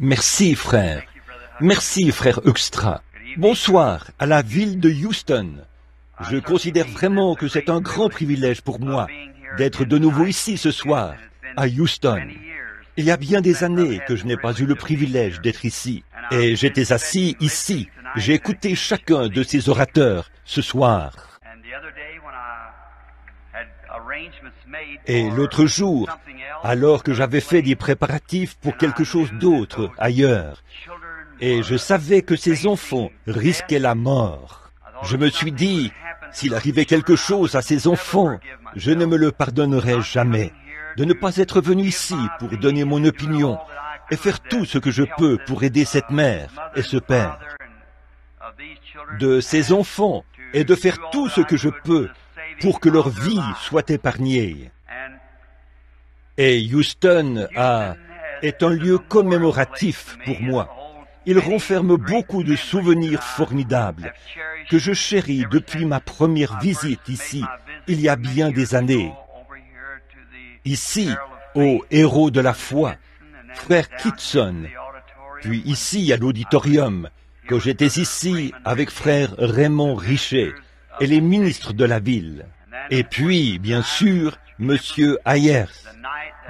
Merci, frère. Merci, frère Extra. Bonsoir à la ville de Houston. Je considère vraiment que c'est un grand privilège pour moi d'être de nouveau ici ce soir, à Houston. Il y a bien des années que je n'ai pas eu le privilège d'être ici. Et j'étais assis ici. J'ai écouté chacun de ces orateurs ce soir. Et l'autre jour, alors que j'avais fait des préparatifs pour quelque chose d'autre ailleurs, et je savais que ces enfants risquaient la mort, je me suis dit, s'il arrivait quelque chose à ces enfants, je ne me le pardonnerai jamais de ne pas être venu ici pour donner mon opinion et faire tout ce que je peux pour aider cette mère et ce père, de ces enfants, et de faire tout ce que je peux pour que leur vie soit épargnée. Et Houston est un lieu commémoratif pour moi. Il renferme beaucoup de souvenirs formidables que je chéris depuis ma première visite ici, il y a bien des années. Ici, au héros de la foi, frère Kitson, puis ici à l'auditorium, quand j'étais ici avec frère Raymond Richet et les ministres de la ville. Et puis, bien sûr, monsieur Ayers,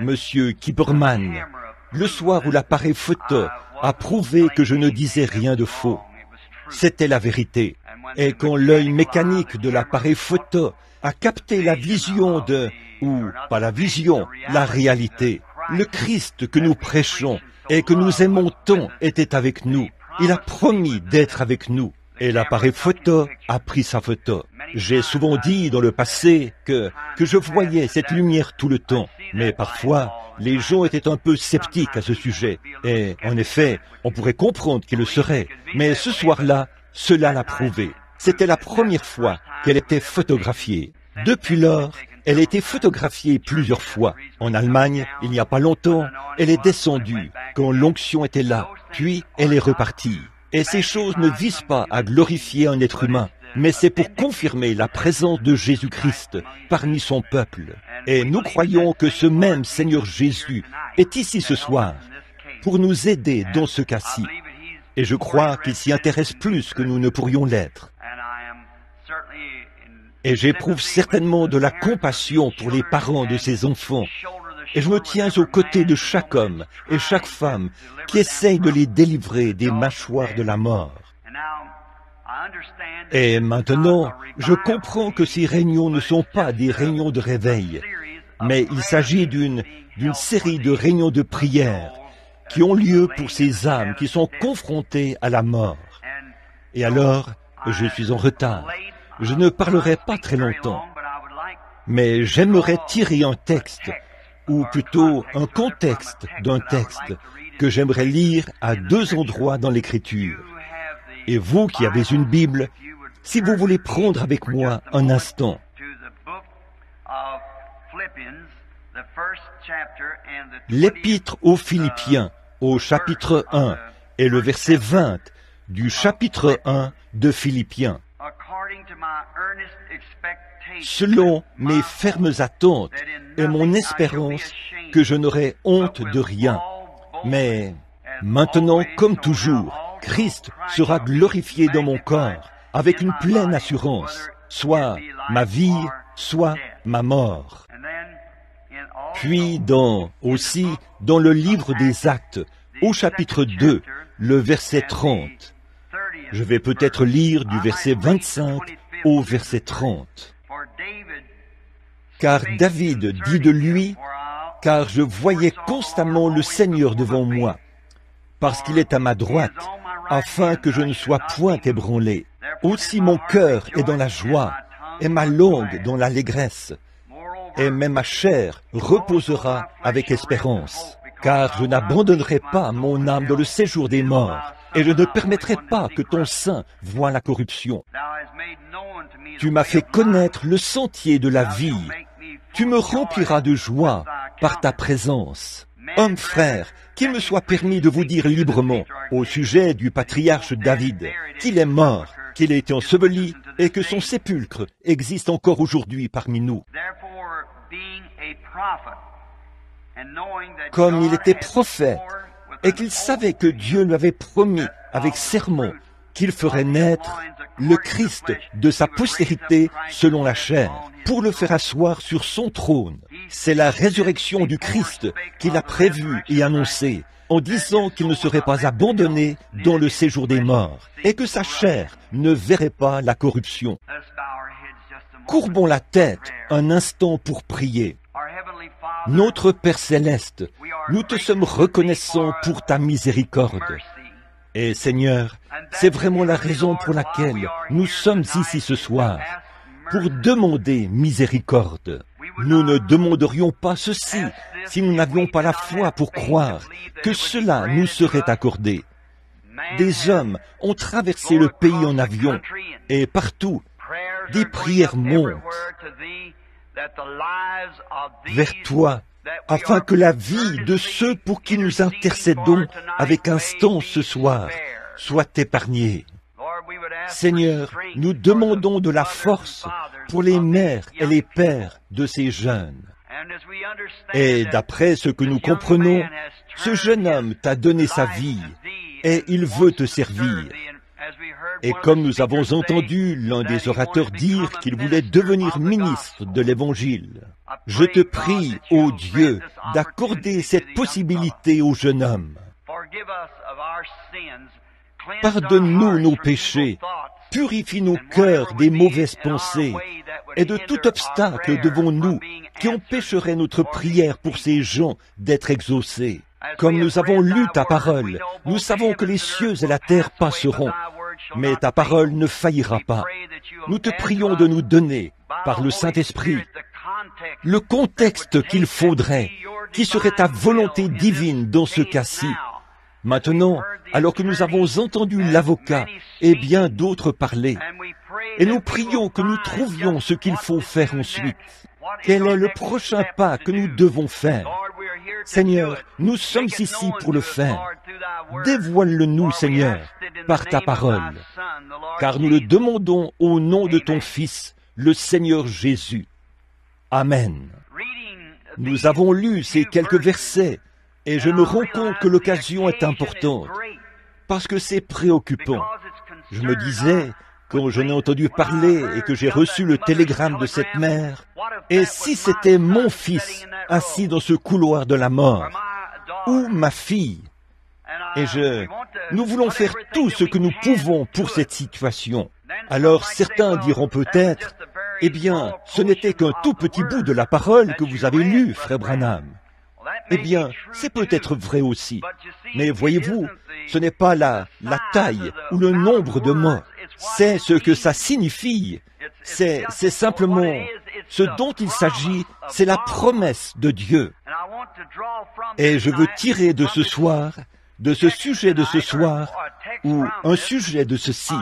monsieur Kipperman, le soir où l'appareil photo a prouvé que je ne disais rien de faux. C'était la vérité. Et quand l'œil mécanique de l'appareil photo a capté la vision pas la vision, la réalité, le Christ que nous prêchons et que nous aimons tant était avec nous. Il a promis d'être avec nous. Et l'appareil photo a pris sa photo. J'ai souvent dit dans le passé que je voyais cette lumière tout le temps, mais parfois, les gens étaient un peu sceptiques à ce sujet. Et en effet, on pourrait comprendre qu'ils le seraient. Mais ce soir-là, cela l'a prouvé. C'était la première fois qu'elle était photographiée. Depuis lors, elle a été photographiée plusieurs fois. En Allemagne, il n'y a pas longtemps, elle est descendue quand l'onction était là, puis elle est repartie. Et ces choses ne visent pas à glorifier un être humain, mais c'est pour confirmer la présence de Jésus-Christ parmi son peuple. Et nous croyons que ce même Seigneur Jésus est ici ce soir pour nous aider dans ce cas-ci. Et je crois qu'il s'y intéresse plus que nous ne pourrions l'être. Et j'éprouve certainement de la compassion pour les parents de ces enfants. Et je me tiens aux côtés de chaque homme et chaque femme qui essaye de les délivrer des mâchoires de la mort. Et maintenant, je comprends que ces réunions ne sont pas des réunions de réveil, mais il s'agit d'une série de réunions de prière qui ont lieu pour ces âmes qui sont confrontées à la mort. Et alors, je suis en retard. Je ne parlerai pas très longtemps, mais j'aimerais tirer un texte, ou plutôt un contexte d'un texte que j'aimerais lire à deux endroits dans l'Écriture. Et vous qui avez une Bible, si vous voulez prendre avec moi un instant. L'Épître aux Philippiens, au chapitre 1, et le verset 20 du chapitre 1 de Philippiens. Selon mes fermes attentes et mon espérance que je n'aurai honte de rien. Mais maintenant, comme toujours, Christ sera glorifié dans mon corps avec une pleine assurance, soit ma vie, soit ma mort. Puis aussi dans le livre des Actes, au chapitre 2, le verset 30. Je vais peut-être lire du verset 25 au verset 30. Car David dit de lui, « Car je voyais constamment le Seigneur devant moi, parce qu'il est à ma droite, afin que je ne sois point ébranlé. Aussi mon cœur est dans la joie, et ma langue dans l'allégresse, et même ma chair reposera avec espérance. Car je n'abandonnerai pas mon âme dans le séjour des morts, et je ne permettrai pas que ton sein voie la corruption. Tu m'as fait connaître le sentier de la vie. Tu me rempliras de joie par ta présence. Hommes, frères, qu'il me soit permis de vous dire librement au sujet du patriarche David qu'il est mort, qu'il a été enseveli et que son sépulcre existe encore aujourd'hui parmi nous. Comme il était prophète et qu'il savait que Dieu lui avait promis avec serment qu'il ferait naître le Christ de sa postérité selon la chair, pour le faire asseoir sur son trône. C'est la résurrection du Christ qu'il a prévue et annoncée, en disant qu'il ne serait pas abandonné dans le séjour des morts, et que sa chair ne verrait pas la corruption. Courbons la tête un instant pour prier. Notre Père céleste, nous te sommes reconnaissants pour ta miséricorde. Et Seigneur, c'est vraiment la raison pour laquelle nous sommes ici ce soir, pour demander miséricorde. Nous ne demanderions pas ceci si nous n'avions pas la foi pour croire que cela nous serait accordé. Des hommes ont traversé le pays en avion, et partout, des prières montent vers toi, afin que la vie de ceux pour qui nous intercédons avec instance ce soir soit épargnée. Seigneur, nous demandons de la force pour les mères et les pères de ces jeunes. Et d'après ce que nous comprenons, ce jeune homme t'a donné sa vie et il veut te servir. Et comme nous avons entendu l'un des orateurs dire qu'il voulait devenir ministre de l'Évangile, je te prie, ô Dieu, d'accorder cette possibilité au jeune homme. Pardonne-nous nos péchés, purifie nos cœurs des mauvaises pensées et de tout obstacle devant nous qui empêcherait notre prière pour ces gens d'être exaucés. Comme nous avons lu ta parole, nous savons que les cieux et la terre passeront, mais ta parole ne faillira pas. Nous te prions de nous donner, par le Saint-Esprit, le contexte qu'il faudrait, qui serait ta volonté divine dans ce cas-ci. Maintenant, alors que nous avons entendu l'avocat et bien d'autres parler, et nous prions que nous trouvions ce qu'il faut faire ensuite. Quel est le prochain pas que nous devons faire? Seigneur, nous sommes ici pour le faire. Dévoile-le-nous, Seigneur, par ta parole, car nous le demandons au nom de ton Fils, le Seigneur Jésus. Amen. Nous avons lu ces quelques versets, et je me rends compte que l'occasion est importante, parce que c'est préoccupant. Je me disais, quand je n'ai entendu parler et que j'ai reçu le télégramme de cette mère, et si c'était mon fils assis dans ce couloir de la mort, ou ma fille, et nous voulons faire tout ce que nous pouvons pour cette situation. Alors certains diront peut-être, eh bien, ce n'était qu'un tout petit bout de la parole que vous avez lu, frère Branham. Eh bien, c'est peut-être vrai aussi. Mais voyez-vous, ce n'est pas la taille ou le nombre de mots. C'est ce que ça signifie. C'est simplement ce dont il s'agit, c'est la promesse de Dieu. Et je veux tirer de ce soir, de ce sujet de ce soir, ou un sujet de ceci,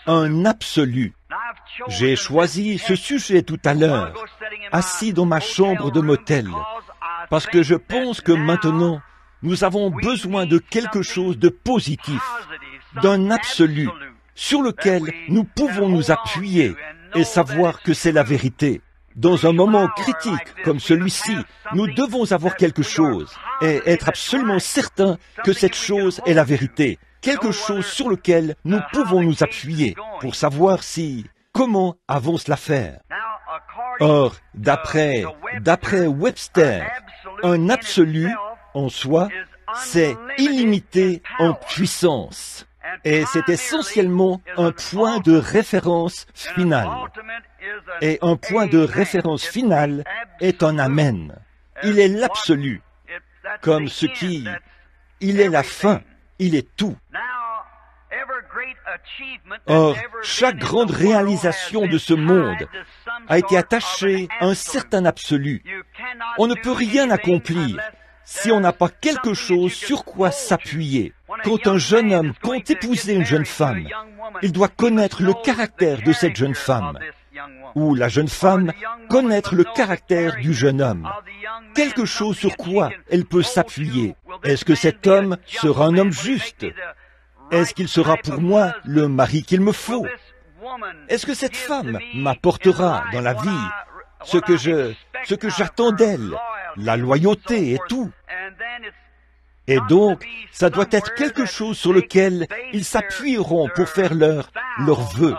un absolu. J'ai choisi ce sujet tout à l'heure, assis dans ma chambre de motel, parce que je pense que maintenant, nous avons besoin de quelque chose de positif, d'un absolu, sur lequel nous pouvons nous appuyer et savoir que c'est la vérité. Dans un moment critique comme celui-ci, nous devons avoir quelque chose et être absolument certains que cette chose est la vérité, quelque chose sur lequel nous pouvons nous appuyer pour savoir comment avance l'affaire. Or, d'après Webster, un absolu en soi, c'est illimité en puissance. Et c'est essentiellement un point de référence final. Et un point de référence final est un Amen. Il est l'absolu, comme il est la fin, il est tout. Or, chaque grande réalisation de ce monde a été attachée à un certain absolu. On ne peut rien accomplir si on n'a pas quelque chose sur quoi s'appuyer. Quand un jeune homme compte épouser une jeune femme, il doit connaître le caractère de cette jeune femme, ou la jeune femme connaître le caractère du jeune homme. Quelque chose sur quoi elle peut s'appuyer. Est-ce que cet homme sera un homme juste? Est-ce qu'il sera pour moi le mari qu'il me faut? Est-ce que cette femme m'apportera dans la vie ce que j'attends d'elle, la loyauté et tout? Et donc, ça doit être quelque chose sur lequel ils s'appuieront pour faire leur vœu,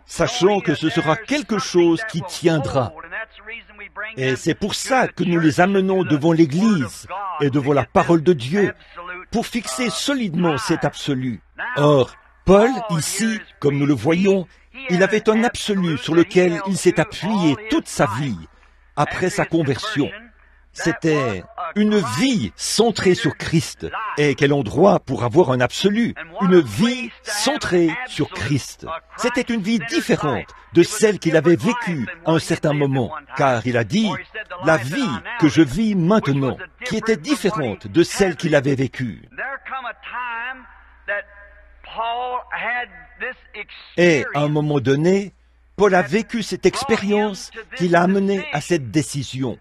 sachant que ce sera quelque chose qui tiendra. Et c'est pour ça que nous les amenons devant l'Église et devant la parole de Dieu, pour fixer solidement cet absolu. Or, Paul, ici, comme nous le voyons, il avait un absolu sur lequel il s'est appuyé toute sa vie, après sa conversion. C'était une vie centrée sur Christ. Et quel endroit pour avoir un absolu, une vie centrée sur Christ. C'était une vie différente de celle qu'il avait vécue à un certain moment, car il a dit, la vie que je vis maintenant, qui était différente de celle qu'il avait vécue. Et à un moment donné, Paul a vécu cette expérience qui l'a amené à cette décision.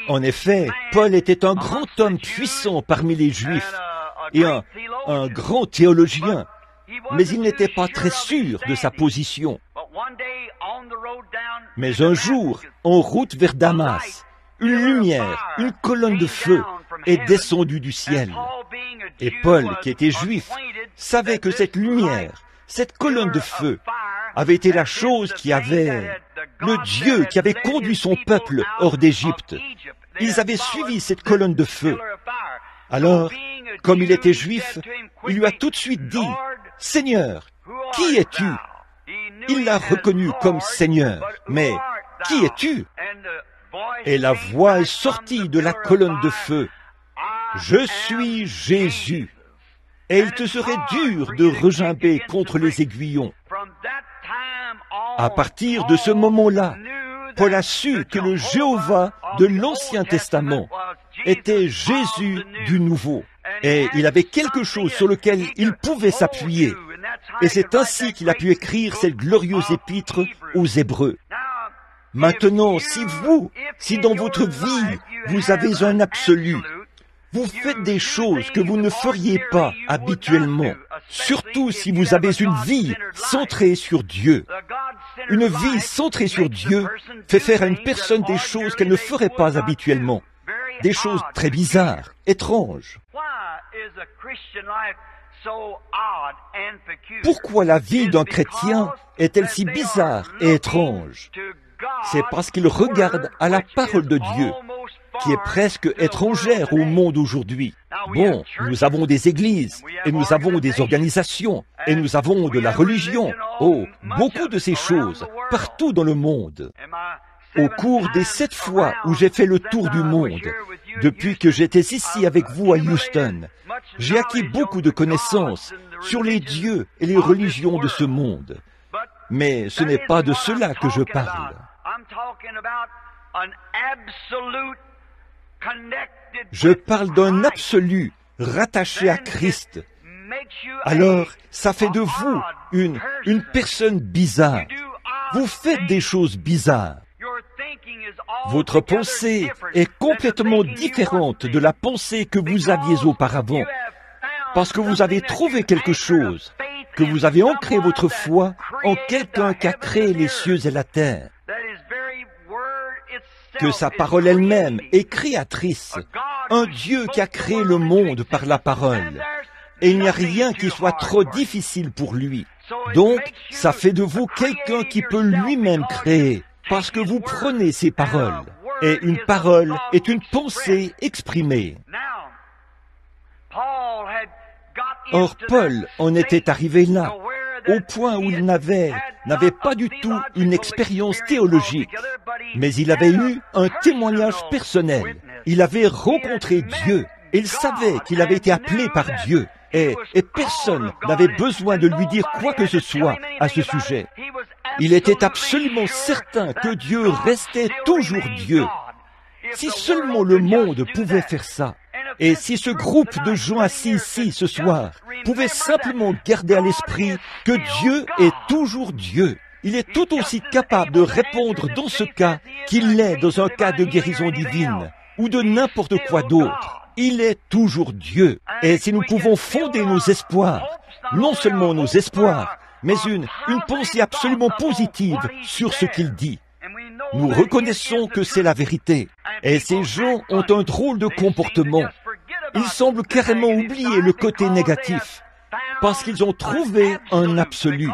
En effet, Paul était un grand homme puissant parmi les Juifs et un grand théologien, mais il n'était pas très sûr de sa position. Mais un jour, en route vers Damas, une lumière, une colonne de feu est descendue du ciel. Et Paul, qui était juif, savait que cette lumière, cette colonne de feu, avait été la chose qui avait, le Dieu qui avait conduit son peuple hors d'Égypte. Ils avaient suivi cette colonne de feu. Alors, comme il était juif, il lui a tout de suite dit, « Seigneur, qui es-tu » Il l'a reconnu comme Seigneur. Mais, « Qui es-tu » Et la voix est sortie de la colonne de feu. « Je suis Jésus. » Et il te serait dur de regimber contre les aiguillons. À partir de ce moment-là, Paul a su que le Jéhovah de l'Ancien Testament était Jésus du Nouveau. Et il avait quelque chose sur lequel il pouvait s'appuyer. Et c'est ainsi qu'il a pu écrire cette glorieuse épître aux Hébreux. Maintenant, si dans votre vie, vous avez un absolu, vous faites des choses que vous ne feriez pas habituellement, surtout si vous avez une vie centrée sur Dieu. Une vie centrée sur Dieu fait faire à une personne des choses qu'elle ne ferait pas habituellement, des choses très bizarres, étranges. Pourquoi la vie d'un chrétien est-elle si bizarre et étrange? C'est parce qu'il regarde à la parole de Dieu, qui est presque étrangère au monde aujourd'hui. Bon, nous avons des églises, et nous avons des organisations, et nous avons de la religion. Oh, beaucoup de ces choses, partout dans le monde. Au cours des 7 fois où j'ai fait le tour du monde, depuis que j'étais ici avec vous à Houston, j'ai acquis beaucoup de connaissances sur les dieux et les religions de ce monde. Mais ce n'est pas de cela que je parle. Je parle d'un absolu rattaché à Christ. Alors, ça fait de vous une personne bizarre. Vous faites des choses bizarres. Votre pensée est complètement différente de la pensée que vous aviez auparavant, parce que vous avez trouvé quelque chose, que vous avez ancré votre foi en quelqu'un qui a créé les cieux et la terre, que sa parole elle-même est créatrice, un Dieu qui a créé le monde par la parole, et il n'y a rien qui soit trop difficile pour lui. Donc, ça fait de vous quelqu'un qui peut lui-même créer, parce que vous prenez ses paroles, et une parole est une pensée exprimée. Or, Paul en était arrivé là, au point où il n'avait pas du tout une expérience théologique, mais il avait eu un témoignage personnel. Il avait rencontré Dieu, et il savait qu'il avait été appelé par Dieu, et personne n'avait besoin de lui dire quoi que ce soit à ce sujet. Il était absolument certain que Dieu restait toujours Dieu. Si seulement le monde pouvait faire ça, et si ce groupe de gens assis ici ce soir pouvait simplement garder à l'esprit que Dieu est toujours Dieu, il est tout aussi capable de répondre dans ce cas qu'il l'est dans un cas de guérison divine ou de n'importe quoi d'autre. Il est toujours Dieu. Et si nous pouvons fonder nos espoirs, non seulement nos espoirs, mais une pensée absolument positive sur ce qu'il dit, nous reconnaissons que c'est la vérité. Et ces gens ont un drôle de comportement. Ils semblent carrément oublier le côté négatif, parce qu'ils ont trouvé un absolu,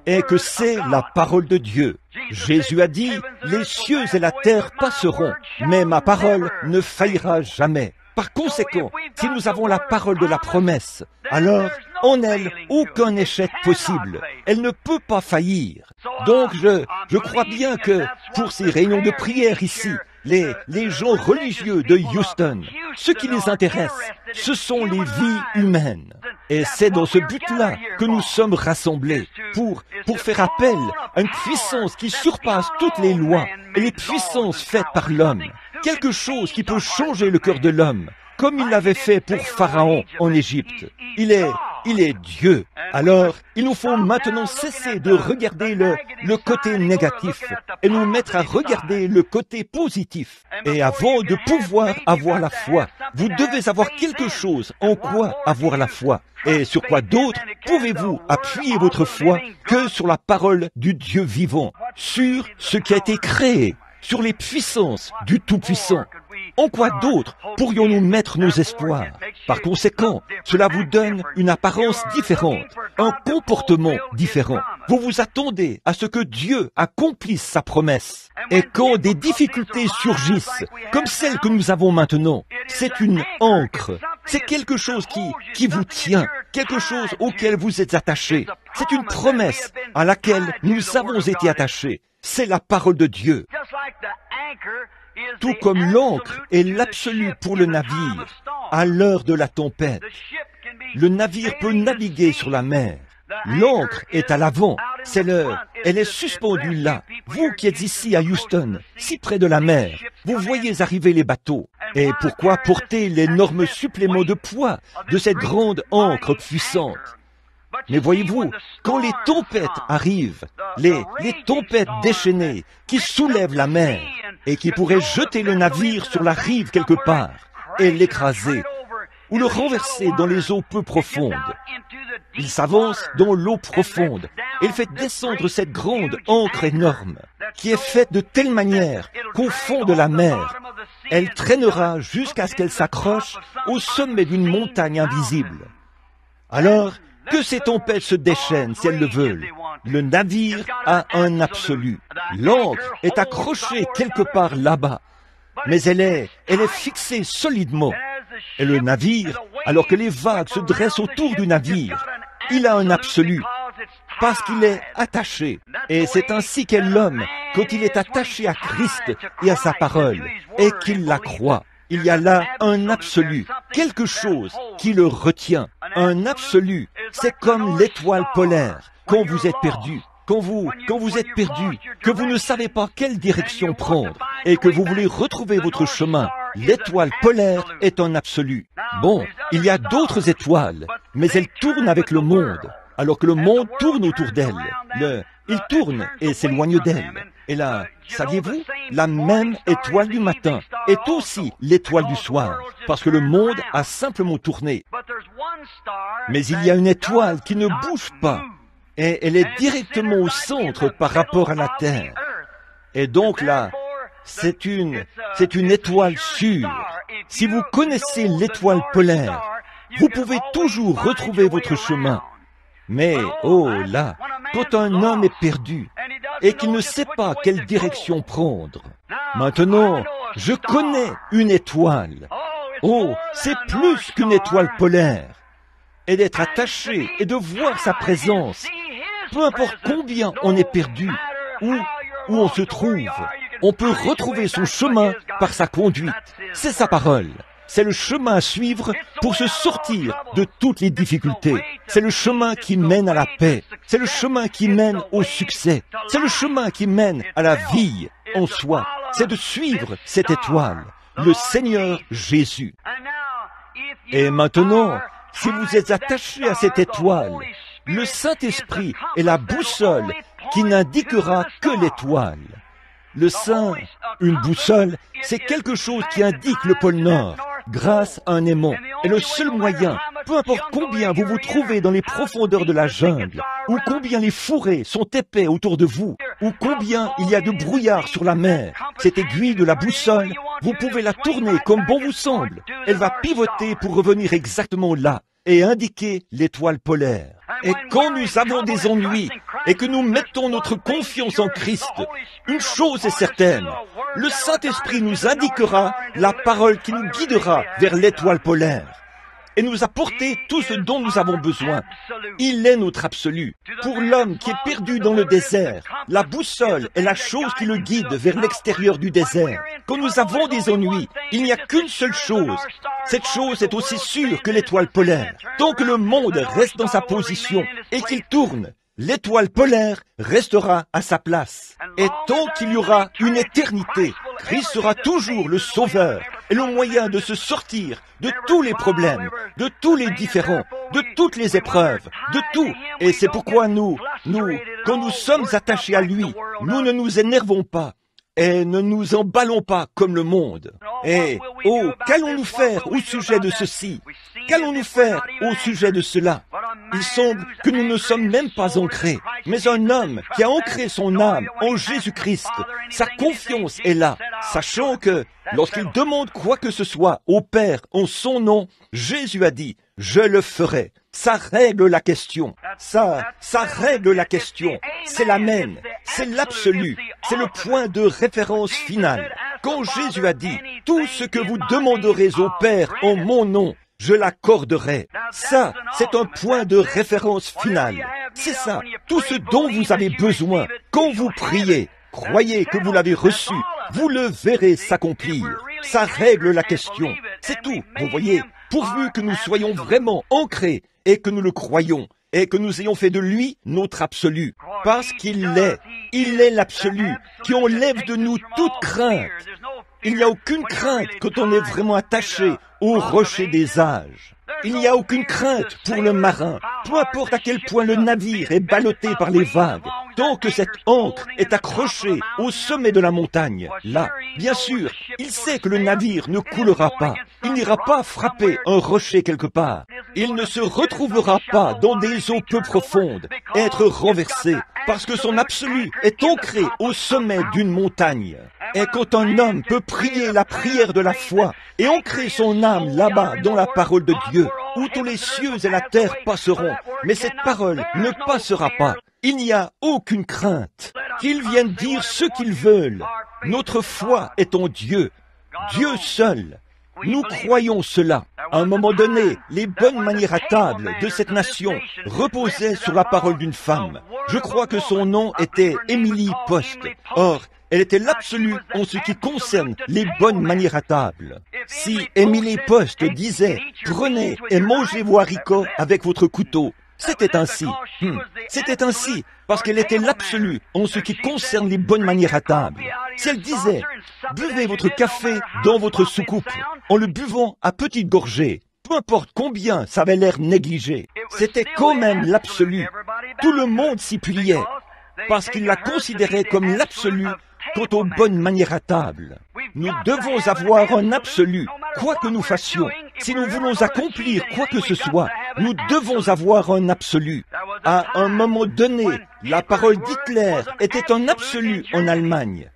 et que c'est la parole de Dieu. Jésus a dit, « Les cieux et la terre passeront, mais ma parole ne faillira jamais. » Par conséquent, si nous avons la parole de la promesse, alors en elle, aucun échec possible. Elle ne peut pas faillir. Donc je crois bien que pour ces réunions de prière ici, les gens religieux de Houston, ce qui les intéresse, ce sont les vies humaines. Et c'est dans ce but-là que nous sommes rassemblés, pour faire appel à une puissance qui surpasse toutes les lois et les puissances faites par l'homme. Quelque chose qui peut changer le cœur de l'homme, comme il l'avait fait pour Pharaon en Égypte. Il est Dieu. Alors, il nous faut maintenant cesser de regarder le côté négatif et nous mettre à regarder le côté positif. Et avant de pouvoir avoir la foi, vous devez avoir quelque chose en quoi avoir la foi. Et sur quoi d'autre pouvez-vous appuyer votre foi que sur la parole du Dieu vivant, sur ce qui a été créé, sur les puissances du Tout-Puissant? En quoi d'autre pourrions-nous mettre nos espoirs? Par conséquent, cela vous donne une apparence différente, un comportement différent. Vous vous attendez à ce que Dieu accomplisse sa promesse. Et quand des difficultés surgissent, comme celles que nous avons maintenant, c'est une ancre. C'est quelque chose qui vous tient, quelque chose auquel vous êtes attaché. C'est une promesse à laquelle nous avons été attachés. C'est la parole de Dieu. Tout comme l'encre est l'absolu pour le navire, à l'heure de la tempête. Le navire peut naviguer sur la mer. L'encre est à l'avant, elle est suspendue là. Vous qui êtes ici à Houston, si près de la mer, vous voyez arriver les bateaux. Et pourquoi porter l'énorme supplément de poids de cette grande ancre puissante? Mais voyez-vous, quand les tempêtes arrivent, les tempêtes déchaînées qui soulèvent la mer et qui pourraient jeter le navire sur la rive quelque part et l'écraser ou le renverser dans les eaux peu profondes, il s'avance dans l'eau profonde et il fait descendre cette grande ancre énorme qui est faite de telle manière qu'au fond de la mer, elle traînera jusqu'à ce qu'elle s'accroche au sommet d'une montagne invisible. Alors, que ces tempêtes se déchaînent si elles le veulent. Le navire a un absolu. L'ancre est accrochée quelque part là-bas, mais elle est fixée solidement. Et le navire, alors que les vagues se dressent autour du navire, il a un absolu, parce qu'il est attaché. Et c'est ainsi qu'est l'homme quand il est attaché à Christ et à sa parole, et qu'il la croit. Il y a là un absolu, quelque chose qui le retient. Un absolu, c'est comme l'étoile polaire quand vous êtes perdu. Quand vous êtes perdu, que vous ne savez pas quelle direction prendre et que vous voulez retrouver votre chemin, l'étoile polaire est un absolu. Bon, il y a d'autres étoiles, mais elles tournent avec le monde, alors que le monde tourne autour d'elle. Il tourne et s'éloigne d'elle. Et là, saviez-vous, la même étoile du matin est aussi l'étoile du soir, parce que le monde a simplement tourné. Mais il y a une étoile qui ne bouge pas, et elle est directement au centre par rapport à la Terre. Et donc là, c'est une étoile sûre. Si vous connaissez l'étoile polaire, vous pouvez toujours retrouver votre chemin. Mais, oh là, quand un homme est perdu et qu'il ne sait pas quelle direction prendre, maintenant, je connais une étoile. Oh, c'est plus qu'une étoile polaire. Et d'être attaché et de voir sa présence, peu importe combien on est perdu, où on se trouve, on peut retrouver son chemin par sa conduite. C'est sa parole. C'est le chemin à suivre pour se sortir de toutes les difficultés. C'est le chemin qui mène à la paix. C'est le chemin qui mène au succès. C'est le chemin qui mène à la vie en soi. C'est de suivre cette étoile, le Seigneur Jésus. Et maintenant, si vous êtes attaché à cette étoile, le Saint-Esprit est la boussole qui n'indiquera que l'étoile. Une boussole, c'est quelque chose qui indique le pôle Nord, grâce à un aimant. Et le seul moyen, peu importe combien vous vous trouvez dans les profondeurs de la jungle, ou combien les fourrés sont épais autour de vous, ou combien il y a de brouillard sur la mer. Cette aiguille de la boussole, vous pouvez la tourner comme bon vous semble. Elle va pivoter pour revenir exactement là et indiquer l'étoile polaire. Et quand nous avons des ennuis et que nous mettons notre confiance en Christ, une chose est certaine, le Saint-Esprit nous indiquera la parole qui nous guidera vers l'étoile polaire et nous apporter tout ce dont nous avons besoin. Il est notre absolu. Pour l'homme qui est perdu dans le désert, la boussole est la chose qui le guide vers l'extérieur du désert. Quand nous avons des ennuis, il n'y a qu'une seule chose. Cette chose est aussi sûre que l'étoile polaire. Tant que le monde reste dans sa position et qu'il tourne, l'étoile polaire restera à sa place. Et tant qu'il y aura une éternité, Christ sera toujours le sauveur et le moyen de se sortir de tous les problèmes, de tous les différends, de toutes les épreuves, de tout. Et c'est pourquoi quand nous sommes attachés à lui, nous ne nous énervons pas et ne nous emballons pas comme le monde. Et, qu'allons-nous faire au sujet de ceci? Qu'allons-nous faire au sujet de cela? Il semble que nous ne sommes même pas ancrés, mais un homme qui a ancré son âme en Jésus-Christ, sa confiance est là, sachant que lorsqu'il demande quoi que ce soit au Père en son nom, Jésus a dit, « Je le ferai ». Ça règle la question. Ça règle la question. C'est l'amen. C'est l'absolu. C'est le point de référence final. Quand Jésus a dit, « Tout ce que vous demanderez au Père en mon nom, je l'accorderai. » Ça, c'est un point de référence final. C'est ça, tout ce dont vous avez besoin. Quand vous priez, croyez que vous l'avez reçu. Vous le verrez s'accomplir. Ça règle la question. C'est tout, vous voyez. Pourvu que nous soyons vraiment ancrés et que nous le croyons et que nous ayons fait de lui notre absolu. Parce qu'il est l'absolu qui enlève de nous toute crainte. Il n'y a aucune crainte quand on est vraiment attaché au rocher des âges. Il n'y a aucune crainte pour le marin, peu importe à quel point le navire est ballotté par les vagues, tant que cette ancre est accrochée au sommet de la montagne. Là, bien sûr, il sait que le navire ne coulera pas. Il n'ira pas frapper un rocher quelque part. Il ne se retrouvera pas dans des eaux peu profondes, être renversé, parce que son absolu est ancré au sommet d'une montagne. Et quand un homme peut prier la prière de la foi et ancrer son âme là-bas dans la parole de Dieu, où tous les cieux et la terre passeront, mais cette parole ne passera pas. Il n'y a aucune crainte. Qu'ils viennent dire ce qu'ils veulent. Notre foi est en Dieu. Dieu seul. Nous croyons cela. À un moment donné, les bonnes manières à table de cette nation reposaient sur la parole d'une femme. Je crois que son nom était Emily Post. Or, elle était l'absolu en ce qui concerne les bonnes manières à table. Si Emily Post disait « Prenez et mangez vos haricots avec votre couteau », c'était ainsi. C'était ainsi, parce qu'elle était l'absolu en ce qui concerne les bonnes manières à table. Si elle disait « Buvez votre café dans votre soucoupe en le buvant à petites gorgées », peu importe combien ça avait l'air négligé, c'était quand même l'absolu. Tout le monde s'y pliait, parce qu'il la considérait comme l'absolu quant aux bonnes manières à table. Nous devons avoir un absolu, quoi que nous fassions. Si nous voulons accomplir quoi que ce soit, nous devons avoir un absolu. À un moment donné, la parole d'Hitler était un absolu en Allemagne.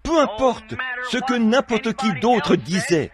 Peu importe ce que n'importe qui d'autre disait,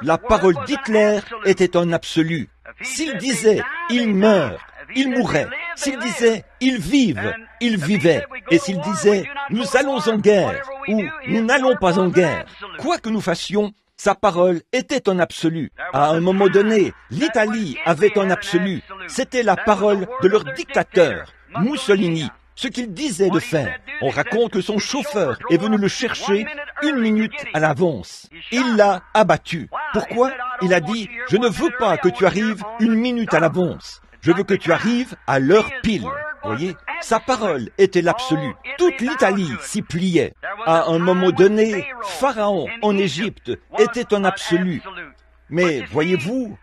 la parole d'Hitler était un absolu. S'il disait « il meurt », il mourait. S'il disait « ils vivent », ils vivaient. Et s'il disait « nous allons en guerre » ou « nous n'allons pas en guerre », quoi que nous fassions, sa parole était un absolu. À un moment donné, l'Italie avait un absolu. C'était la parole de leur dictateur, Mussolini. Ce qu'il disait de faire. On raconte que son chauffeur est venu le chercher 1 minute à l'avance. Il l'a abattu. Pourquoi? Il a dit « Je ne veux pas que tu arrives 1 minute à l'avance. Je veux que tu arrives à l'heure pile. » Voyez, sa parole était l'absolu. Toute l'Italie s'y pliait. À un moment donné, Pharaon en Égypte était un absolu. Mais voyez-vous,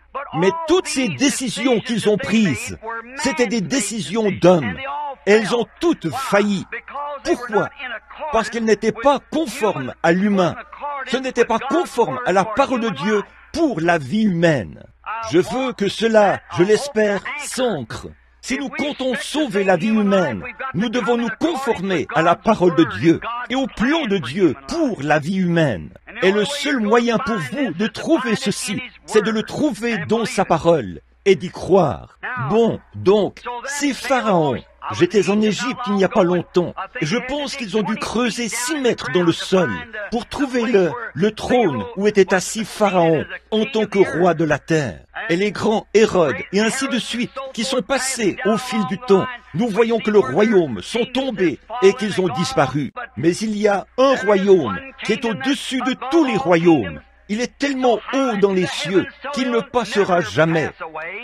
toutes ces décisions qu'ils ont prises, c'était des décisions d'hommes. Elles ont toutes failli. Pourquoi? Parce qu'elles n'étaient pas conformes à l'humain. Ce n'était pas conforme à la parole de Dieu pour la vie humaine. Je veux que cela, je l'espère, s'ancre. Si nous comptons sauver la vie humaine, nous devons nous conformer à la parole de Dieu et au plan de Dieu pour la vie humaine. Et le seul moyen pour vous de trouver ceci, c'est de le trouver dans sa parole et d'y croire. Bon, donc, si Pharaon, j'étais en Égypte il n'y a pas longtemps, et je pense qu'ils ont dû creuser 6 mètres dans le sol pour trouver le trône où était assis Pharaon en tant que roi de la terre. Et les grands Hérode et ainsi de suite qui sont passés au fil du temps, nous voyons que le royaume sont tombés et qu'ils ont disparu. Mais il y a un royaume qui est au-dessus de tous les royaumes. Il est tellement haut dans les cieux qu'il ne passera jamais.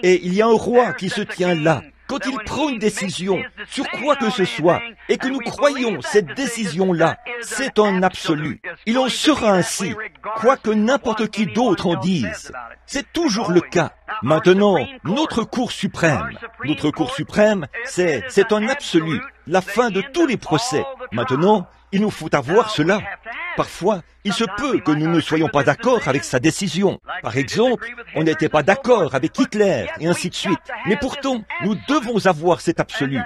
Et il y a un roi qui se tient là. Quand il prend une décision sur quoi que ce soit, et que nous croyons cette décision-là, c'est un absolu. Il en sera ainsi, quoi que n'importe qui d'autre en dise. C'est toujours le cas. Maintenant, notre Cour suprême. Notre Cour suprême, c'est un absolu, la fin de tous les procès. Maintenant, il nous faut avoir cela. Parfois, il se peut que nous ne soyons pas d'accord avec sa décision. Par exemple, on n'était pas d'accord avec Hitler et ainsi de suite. Mais pourtant, nous devons avoir cet absolu.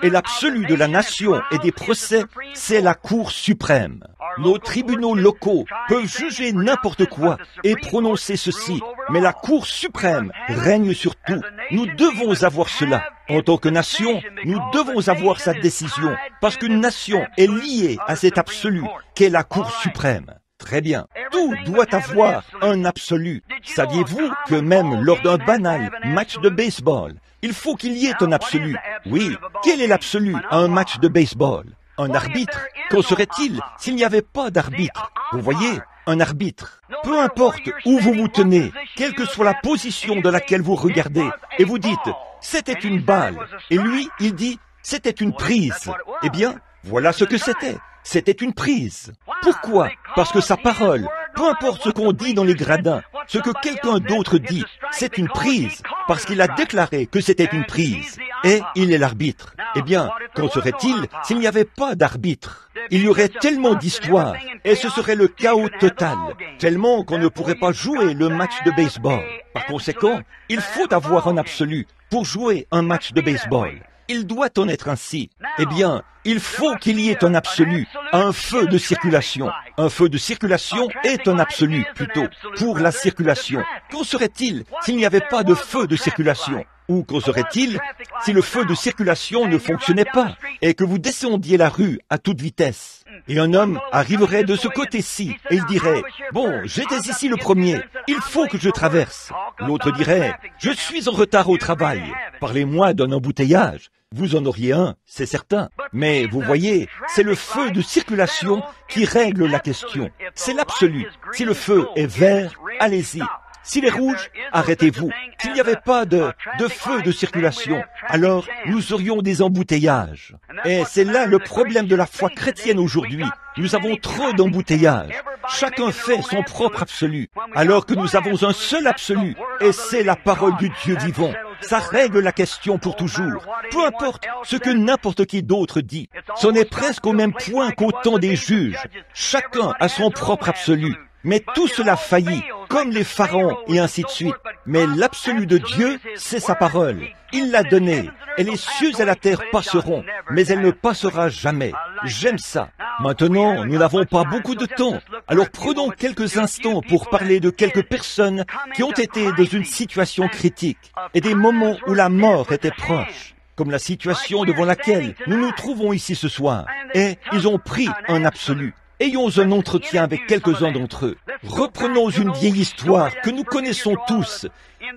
Et l'absolu de la nation et des procès, c'est la Cour suprême. Nos tribunaux locaux peuvent juger n'importe quoi et prononcer ceci, mais la Cour suprême règne sur tout. Nous devons avoir cela. En tant que nation, nous devons avoir sa décision, parce qu'une nation est liée à cet absolu qu'est la Cour suprême. Très bien. Tout doit avoir un absolu. Saviez-vous que même lors d'un banal match de baseball, il faut qu'il y ait un absolu? Oui, quel est l'absolu à un match de baseball? Un arbitre. Qu'en serait-il s'il n'y avait pas d'arbitre? Vous voyez, un arbitre. Peu importe où vous vous tenez, quelle que soit la position de laquelle vous regardez, et vous dites, c'était une balle. Et lui, il dit, c'était une prise. Eh bien, voilà ce que c'était. C'était une prise. Pourquoi? Parce que sa parole, peu importe ce qu'on dit dans les gradins, ce que quelqu'un d'autre dit, c'est une prise, parce qu'il a déclaré que c'était une prise. Et il est l'arbitre. Eh bien, qu'en serait-il s'il n'y avait pas d'arbitre? Il y aurait tellement d'histoires, et ce serait le chaos total, tellement qu'on ne pourrait pas jouer le match de baseball. Par conséquent, il faut avoir un absolu pour jouer un match de baseball. Il doit en être ainsi. Eh bien, il faut qu'il y ait un absolu, un feu de circulation. Un feu de circulation est un absolu, plutôt, pour la circulation. Qu'en serait-il s'il n'y avait pas de feu de circulation? Ou qu'en serait-il si le feu de circulation ne fonctionnait pas et que vous descendiez la rue à toute vitesse? Et un homme arriverait de ce côté-ci et il dirait, « Bon, j'étais ici le premier, il faut que je traverse. » L'autre dirait, « Je suis en retard au travail. Parlez-moi d'un embouteillage. » Vous en auriez un, c'est certain. Mais vous voyez, c'est le feu de circulation qui règle la question. C'est l'absolu. Si le feu est vert, allez-y. S'il est rouge, arrêtez-vous. S'il n'y avait pas de feu de circulation, alors nous aurions des embouteillages. Et c'est là le problème de la foi chrétienne aujourd'hui. Nous avons trop d'embouteillages. Chacun fait son propre absolu, alors que nous avons un seul absolu, et c'est la parole du Dieu vivant. Ça règle la question pour toujours. Peu importe ce que n'importe qui d'autre dit. C'en est presque au même point qu'au temps des juges. Chacun a son propre absolu. Mais tout cela faillit, comme les pharaons et ainsi de suite. Mais l'absolu de Dieu, c'est sa parole. Il l'a donnée, et les cieux et la terre passeront, mais elle ne passera jamais. J'aime ça. Maintenant, nous n'avons pas beaucoup de temps. Alors prenons quelques instants pour parler de quelques personnes qui ont été dans une situation critique et des moments où la mort était proche, comme la situation devant laquelle nous nous trouvons ici ce soir. Et ils ont pris un absolu. Ayons un entretien avec quelques-uns d'entre eux. Reprenons une vieille histoire que nous connaissons tous,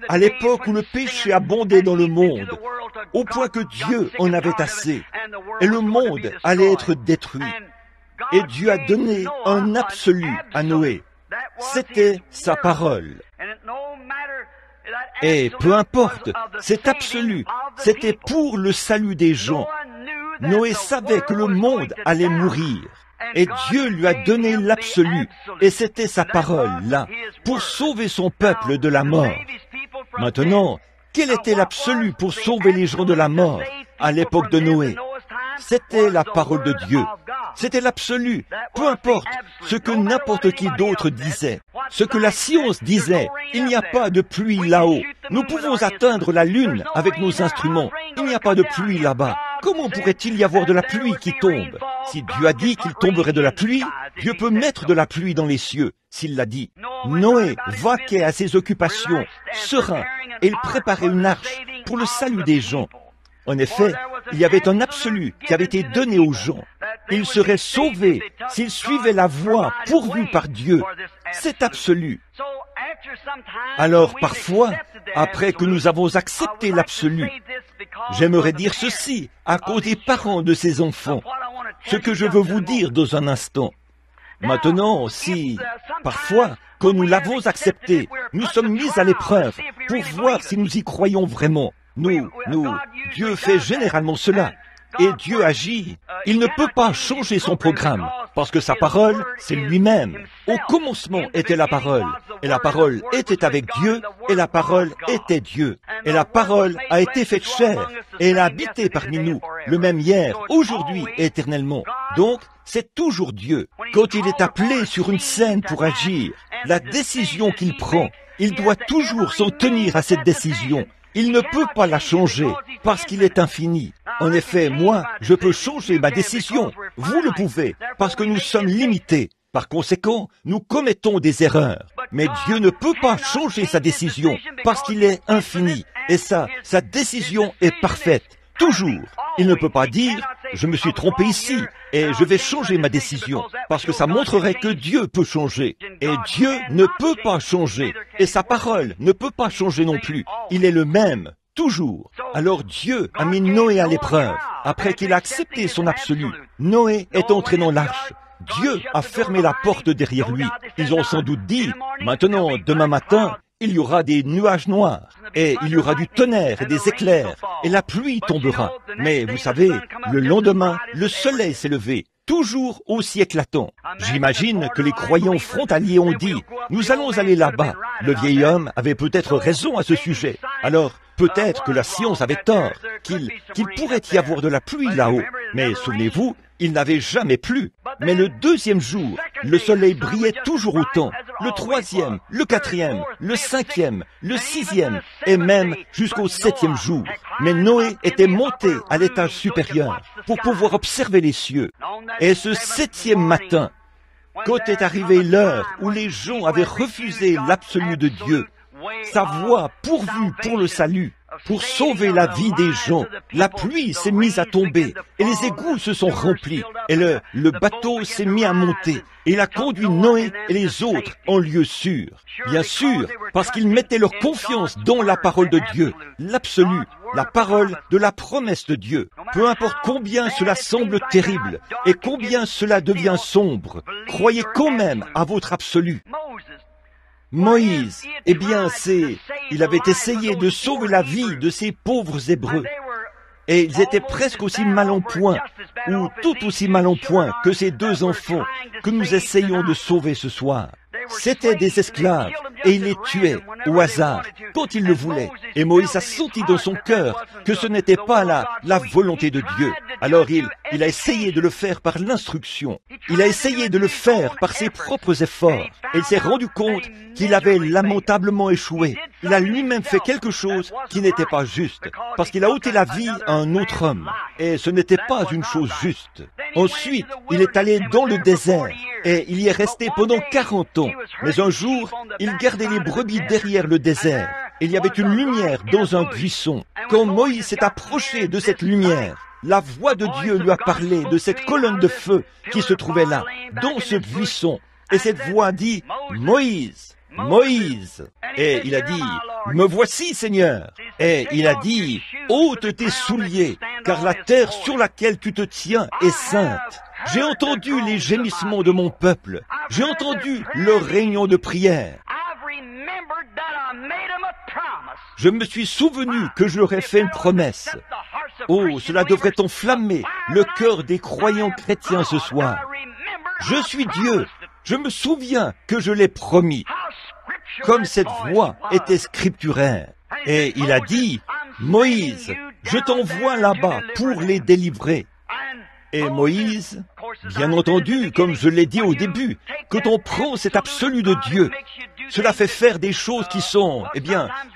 à l'époque où le péché abondait dans le monde, au point que Dieu en avait assez, et le monde allait être détruit. Et Dieu a donné un absolu à Noé. C'était sa parole. Et peu importe, cet absolu, c'était pour le salut des gens. Noé savait que le monde allait mourir. Et Dieu lui a donné l'absolu, et c'était sa parole, là, pour sauver son peuple de la mort. Maintenant, quel était l'absolu pour sauver les gens de la mort à l'époque de Noé? C'était la parole de Dieu. C'était l'absolu, peu importe ce que n'importe qui d'autre disait. ce que la science disait. Il n'y a pas de pluie là-haut. Nous pouvons atteindre la Lune avec nos instruments. Il n'y a pas de pluie là-bas. Comment pourrait-il y avoir de la pluie qui tombe? Si Dieu a dit qu'il tomberait de la pluie, Dieu peut mettre de la pluie dans les cieux, s'il l'a dit. Noé vaquait à ses occupations, serein, et il préparait une arche pour le salut des gens. En effet, il y avait un absolu qui avait été donné aux gens. Ils seraient sauvés s'ils suivaient la voie pourvue par Dieu. C'est absolu. Alors parfois, après que nous avons accepté l'absolu, j'aimerais dire ceci à cause des parents de ces enfants, ce que je veux vous dire dans un instant. Maintenant, si, parfois, quand nous l'avons accepté, nous sommes mis à l'épreuve pour voir si nous y croyons vraiment. Dieu fait généralement cela. Et Dieu agit. Il ne peut pas changer son programme, parce que sa parole, c'est lui-même. Au commencement était la parole, et la parole était avec Dieu, et la parole était Dieu. Et la parole a été faite chair, et elle a habité parmi nous, le même hier, aujourd'hui et éternellement. Donc, c'est toujours Dieu. Quand il est appelé sur une scène pour agir, la décision qu'il prend, il doit toujours s'en tenir à cette décision. Il ne peut pas la changer parce qu'il est infini. En effet, moi, je peux changer ma décision. Vous le pouvez parce que nous sommes limités. Par conséquent, nous commettons des erreurs. Mais Dieu ne peut pas changer sa décision parce qu'il est infini. Et sa décision est parfaite. Toujours. Il ne peut pas dire « je me suis trompé ici et je vais changer ma décision » parce que ça montrerait que Dieu peut changer. Et Dieu ne peut pas changer. Et sa parole ne peut pas changer non plus. Il est le même, toujours. Alors Dieu a mis Noé à l'épreuve. Après qu'il a accepté son absolu, Noé est entré dans l'arche. Dieu a fermé la porte derrière lui. Ils ont sans doute dit « maintenant, demain matin, il y aura des nuages noirs, et il y aura du tonnerre et des éclairs, et la pluie tombera. » Mais vous savez, le lendemain, le soleil s'est levé, toujours aussi éclatant. J'imagine que les croyants frontaliers ont dit « nous allons aller là-bas ». Le vieil homme avait peut-être raison à ce sujet. Alors, peut-être que la science avait tort, qu'il pourrait y avoir de la pluie là-haut. Mais souvenez-vous, il n'avait jamais plu. Mais le deuxième jour, le soleil brillait toujours autant. Le troisième, le quatrième, le cinquième, le sixième, et même jusqu'au septième jour. Mais Noé était monté à l'étage supérieur pour pouvoir observer les cieux. Et ce septième matin, quand est arrivée l'heure où les gens avaient refusé l'absolu de Dieu, sa voie pourvue pour le salut, pour sauver la vie des gens, la pluie s'est mise à tomber, et les égouts se sont remplis, et le bateau s'est mis à monter, et il a conduit Noé et les autres en lieu sûr. Bien sûr, parce qu'ils mettaient leur confiance dans la parole de Dieu, l'absolu, la parole de la promesse de Dieu. Peu importe combien cela semble terrible, et combien cela devient sombre, croyez quand même à votre absolu. Moïse, eh bien, il avait essayé de sauver la vie de ces pauvres Hébreux. Et ils étaient presque aussi mal en point, ou tout aussi mal en point que ces deux enfants que nous essayons de sauver ce soir. C'étaient des esclaves, et il les tuait au hasard, quand il le voulait. Et Moïse a senti dans son cœur que ce n'était pas la volonté de Dieu. Alors il a essayé de le faire par l'instruction. Il a essayé de le faire par ses propres efforts. Et il s'est rendu compte qu'il avait lamentablement échoué. Il a lui-même fait quelque chose qui n'était pas juste, parce qu'il a ôté la vie à un autre homme. Et ce n'était pas une chose juste. Ensuite, il est allé dans le désert, et il y est resté pendant 40 ans. Mais un jour, il gardait les brebis derrière le désert. Il y avait une lumière dans un buisson. Quand Moïse s'est approché de cette lumière, la voix de Dieu lui a parlé de cette colonne de feu qui se trouvait là, dans ce buisson. Et cette voix dit, « Moïse, Moïse !» Et il a dit, « Me voici, Seigneur !» Et il a dit, « Ôte tes souliers, car la terre sur laquelle tu te tiens est sainte. » J'ai entendu les gémissements de mon peuple. J'ai entendu leur réunion de prière. Je me suis souvenu que je leur ai fait une promesse. Oh, cela devrait enflammer le cœur des croyants chrétiens ce soir. Je suis Dieu. Je me souviens que je l'ai promis. Comme cette voix était scripturaire. Et il a dit, « Moïse, je t'envoie là-bas pour les délivrer. » Et Moïse, Bien entendu, comme je l'ai dit au début, quand on prend cet absolu de Dieu, cela fait faire des choses qui sont,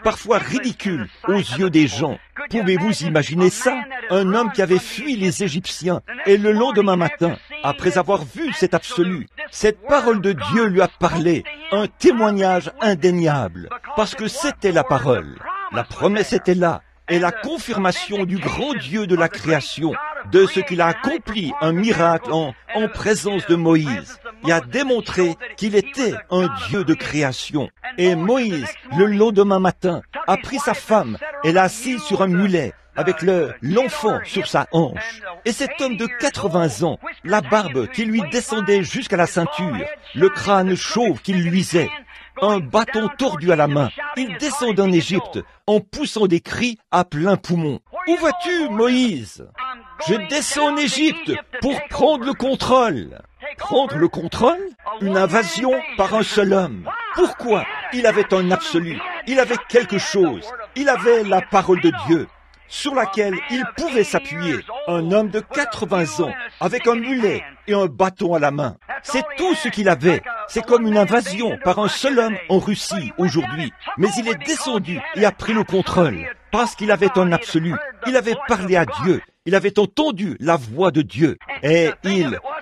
parfois ridicules aux yeux des gens. Pouvez-vous imaginer ça? Un homme qui avait fui les Égyptiens, et le lendemain matin, après avoir vu cet absolu, cette parole de Dieu lui a parlé, un témoignage indéniable, parce que c'était la parole. La promesse était là, et la confirmation du grand Dieu de la création, de ce qu'il a accompli, un miracle en présence de Moïse, et a démontré qu'il était un Dieu de création. Et Moïse, le lendemain matin, a pris sa femme et l'a assise sur un mulet, avec l'enfant sur sa hanche. Et cet homme de 80 ans, la barbe qui lui descendait jusqu'à la ceinture, le crâne chauve qui luisait, un bâton tordu à la main, il descend en Égypte en poussant des cris à plein poumon. « Où vas-tu, Moïse ?»« Je descends en Égypte pour prendre le contrôle. » Prendre le contrôle? Une invasion par un seul homme. Pourquoi? Il avait un absolu, il avait quelque chose, il avait la parole de Dieu, sur laquelle il pouvait s'appuyer. Un homme de 80 ans, avec un mulet et un bâton à la main. C'est tout ce qu'il avait. C'est comme une invasion par un seul homme en Russie aujourd'hui. Mais il est descendu et a pris le contrôle, parce qu'il avait un absolu. Il avait parlé à Dieu. Il avait entendu la voix de Dieu. Et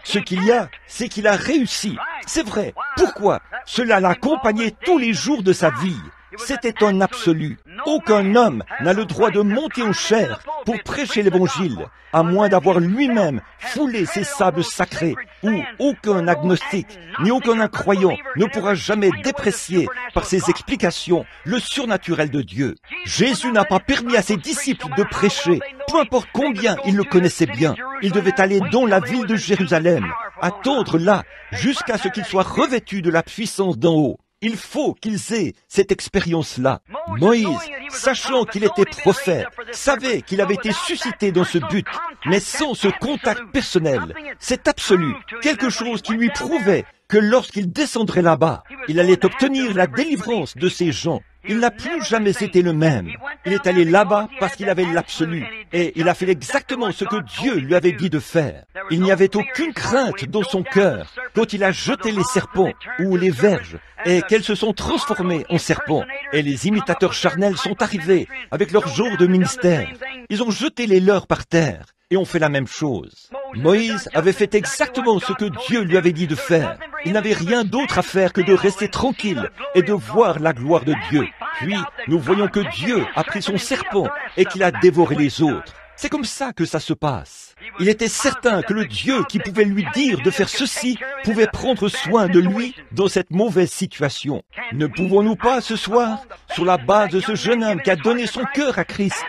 ce qu'il y a, c'est qu'il a réussi. C'est vrai. Pourquoi? Cela l'a accompagné tous les jours de sa vie. C'était un absolu. Aucun homme n'a le droit de monter aux chairs pour prêcher l'Évangile, à moins d'avoir lui-même foulé ses sables sacrés, où aucun agnostique ni aucun incroyant ne pourra jamais déprécier par ses explications le surnaturel de Dieu. Jésus n'a pas permis à ses disciples de prêcher, peu importe combien ils le connaissaient bien. Ils devaient aller dans la ville de Jérusalem, attendre là, jusqu'à ce qu'ils soient revêtus de la puissance d'en haut. Il faut qu'ils aient cette expérience-là. Moïse, sachant qu'il était prophète, savait qu'il avait été suscité dans ce but, mais sans ce contact personnel, cet absolu, quelque chose qui lui prouvait que lorsqu'il descendrait là-bas, il allait obtenir la délivrance de ces gens. Il n'a plus jamais été le même. Il est allé là-bas parce qu'il avait l'absolu. Et il a fait exactement ce que Dieu lui avait dit de faire. Il n'y avait aucune crainte dans son cœur quand il a jeté les serpents ou les verges et qu'elles se sont transformées en serpents. Et les imitateurs charnels sont arrivés avec leur genre de ministère. Ils ont jeté les leurs par terre et ont fait la même chose. Moïse avait fait exactement ce que Dieu lui avait dit de faire. Il n'avait rien d'autre à faire que de rester tranquille et de voir la gloire de Dieu. Puis, nous voyons que Dieu a pris son serpent et qu'il a dévoré les autres. C'est comme ça que ça se passe. Il était certain que le Dieu qui pouvait lui dire de faire ceci pouvait prendre soin de lui dans cette mauvaise situation. Ne pouvons-nous pas ce soir, sur la base de ce jeune homme qui a donné son cœur à Christ,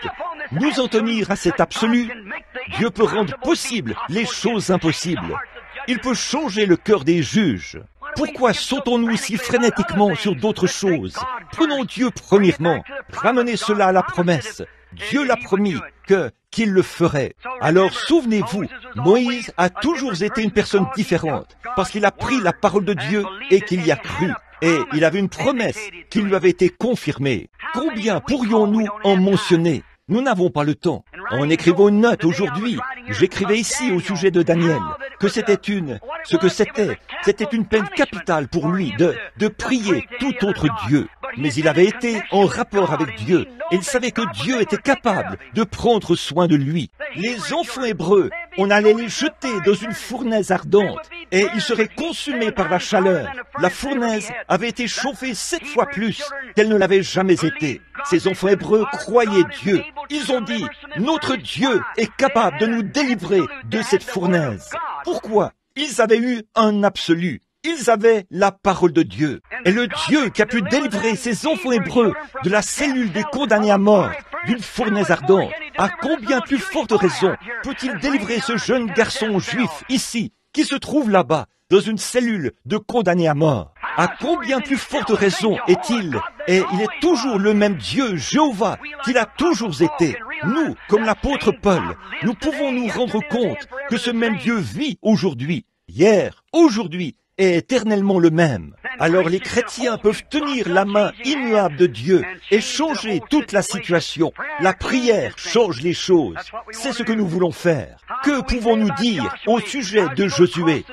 nous en tenir à cet absolu? Dieu peut rendre possible les choses impossibles. Il peut changer le cœur des juges. Pourquoi sautons-nous si frénétiquement sur d'autres choses? Prenons Dieu premièrement. Ramenez cela à la promesse. Dieu l'a promis qu'il le ferait. Alors souvenez-vous, Moïse a toujours été une personne différente parce qu'il a pris la parole de Dieu et qu'il y a cru. Et il avait une promesse qui lui avait été confirmée. Combien pourrions-nous en mentionner? Nous n'avons pas le temps. En écrivant une note aujourd'hui, j'écrivais ici au sujet de Daniel que c'était une peine capitale pour lui de prier tout autre Dieu. Mais il avait été en rapport avec Dieu et il savait que Dieu était capable de prendre soin de lui. Les enfants hébreux, on allait les jeter dans une fournaise ardente et ils seraient consumés par la chaleur. La fournaise avait été chauffée 7 fois plus qu'elle ne l'avait jamais été. Ces enfants hébreux croyaient Dieu. Ils ont dit, notre Dieu est capable de nous délivrer de cette fournaise. Pourquoi? Ils avaient eu un absolu. Ils avaient la parole de Dieu. Et le Dieu qui a pu délivrer ces enfants hébreux de la cellule des condamnés à mort, d'une fournaise ardente, à combien plus forte raison peut-il délivrer ce jeune garçon juif ici, qui se trouve là-bas, dans une cellule de condamnés à mort? À combien plus forte raison est-il? Et il est toujours le même Dieu, Jéhovah, qu'il a toujours été. Nous, comme l'apôtre Paul, nous pouvons nous rendre compte que ce même Dieu vit aujourd'hui, hier, aujourd'hui, est éternellement le même. alors les chrétiens peuvent tenir la main immuable de Dieu et changer toute la situation. La prière change les choses. C'est ce que nous voulons faire. Que pouvons-nous dire au sujet de Josué?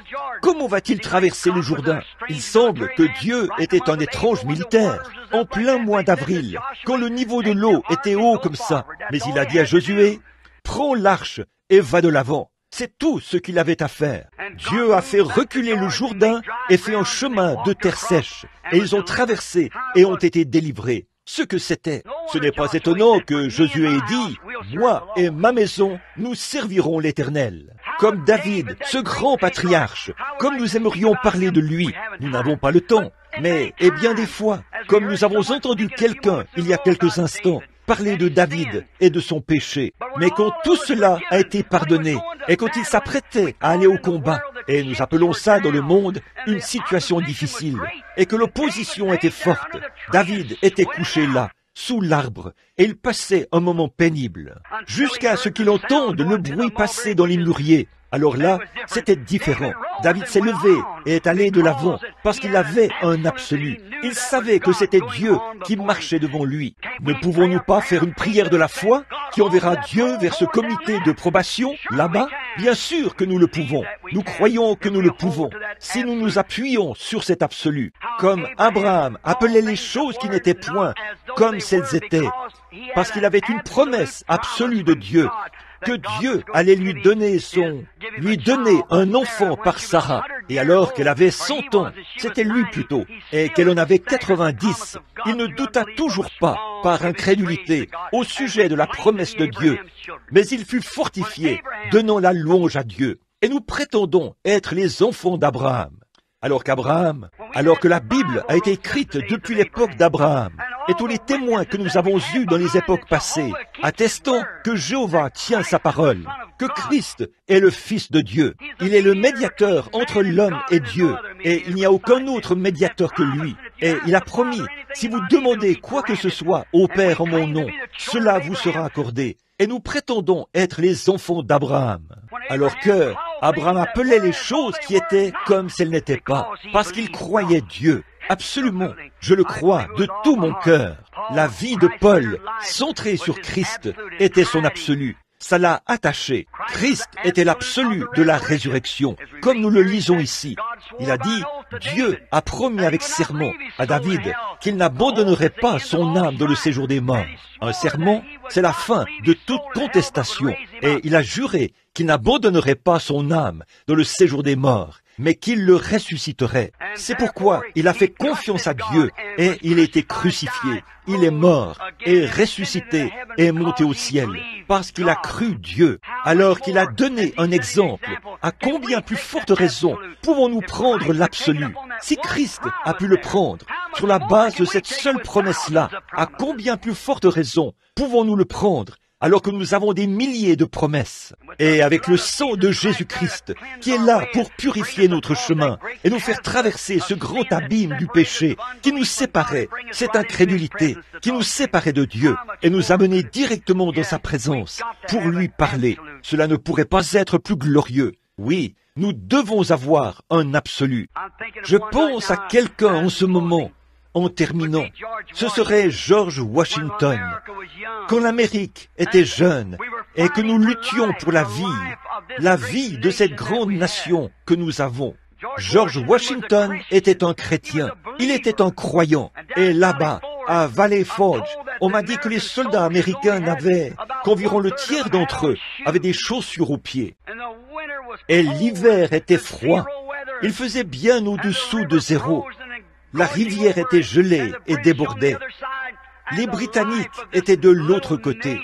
Comment va-t-il traverser le Jourdain? Il semble que Dieu était un étrange militaire, en plein mois d'avril, quand le niveau de l'eau était haut comme ça. Mais il a dit à Josué, « Prends l'arche et va de l'avant. » C'est tout ce qu'il avait à faire. Dieu a fait reculer le Jourdain et fait un chemin de terre sèche. Et ils ont traversé et ont été délivrés. Ce que c'était. Ce n'est pas étonnant que Josué ait dit, « Moi et ma maison, nous servirons l'Éternel. » Comme David, ce grand patriarche, comme nous aimerions parler de lui, nous n'avons pas le temps. Mais, et bien des fois, comme nous avons entendu quelqu'un, il y a quelques instants, parler de David et de son péché. Mais quand tout cela a été pardonné, et quand il s'apprêtait à aller au combat, et nous appelons ça dans le monde une situation difficile, et que l'opposition était forte, David était couché là, sous l'arbre, et il passait un moment pénible, jusqu'à ce qu'il entende le bruit passer dans les mûriers. Alors là, c'était différent. David s'est levé et est allé de l'avant parce qu'il avait un absolu. Il savait que c'était Dieu qui marchait devant lui. Ne pouvons-nous pas faire une prière de la foi qui enverra Dieu vers ce comité de probation là-bas? Bien sûr que nous le pouvons. Nous croyons que nous le pouvons si nous nous appuyons sur cet absolu. Comme Abraham appelait les choses qui n'étaient point comme celles étaient, parce qu'il avait une promesse absolue de Dieu, que Dieu allait lui donner un enfant par Sarah. Et alors qu'elle avait 100 ans, c'était lui plutôt, et qu'elle en avait 90, il ne douta toujours pas, par incrédulité, au sujet de la promesse de Dieu. Mais il fut fortifié, donnant la louange à Dieu. Et nous prétendons être les enfants d'Abraham. Alors que la Bible a été écrite depuis l'époque d'Abraham, et tous les témoins que nous avons eus dans les époques passées, attestant que Jéhovah tient sa parole, que Christ est le Fils de Dieu. Il est le médiateur entre l'homme et Dieu, et il n'y a aucun autre médiateur que lui. Et il a promis, si vous demandez quoi que ce soit au Père en mon nom, cela vous sera accordé. Et nous prétendons être les enfants d'Abraham. Alors que Abraham appelait les choses qui étaient comme si elles n'étaient pas, parce qu'il croyait Dieu. Absolument, je le crois de tout mon cœur. La vie de Paul, centrée sur Christ, était son absolu. Ça l'a attaché. Christ était l'absolu de la résurrection, comme nous le lisons ici. Il a dit, Dieu a promis avec serment à David qu'il n'abandonnerait pas son âme dans le séjour des morts. Un serment, c'est la fin de toute contestation. Et il a juré qu'il n'abandonnerait pas son âme dans le séjour des morts, mais qu'il le ressusciterait. C'est pourquoi il a fait confiance à Dieu et il a été crucifié. Il est mort et ressuscité et est monté au ciel parce qu'il a cru Dieu. Alors qu'il a donné un exemple, à combien plus forte raison pouvons-nous prendre l'absolu? Si Christ a pu le prendre sur la base de cette seule promesse-là, à combien plus forte raison pouvons-nous le prendre alors que nous avons des milliers de promesses, et avec le sang de Jésus-Christ, qui est là pour purifier notre chemin, et nous faire traverser ce grand abîme du péché, qui nous séparait, cette incrédulité, qui nous séparait de Dieu, et nous amener directement dans sa présence, pour lui parler. Cela ne pourrait pas être plus glorieux. Oui, nous devons avoir un absolu. Je pense à quelqu'un en ce moment, en terminant, ce serait George Washington. Quand l'Amérique était jeune et que nous luttions pour la vie de cette grande nation que nous avons, George Washington était un chrétien, il était un croyant. Et là-bas, à Valley Forge, on m'a dit que les soldats américains qu'environ le tiers d'entre eux avaient des chaussures aux pieds. Et l'hiver était froid, il faisait bien au-dessous de zéro. La rivière était gelée et débordait. Les Britanniques étaient de l'autre côté.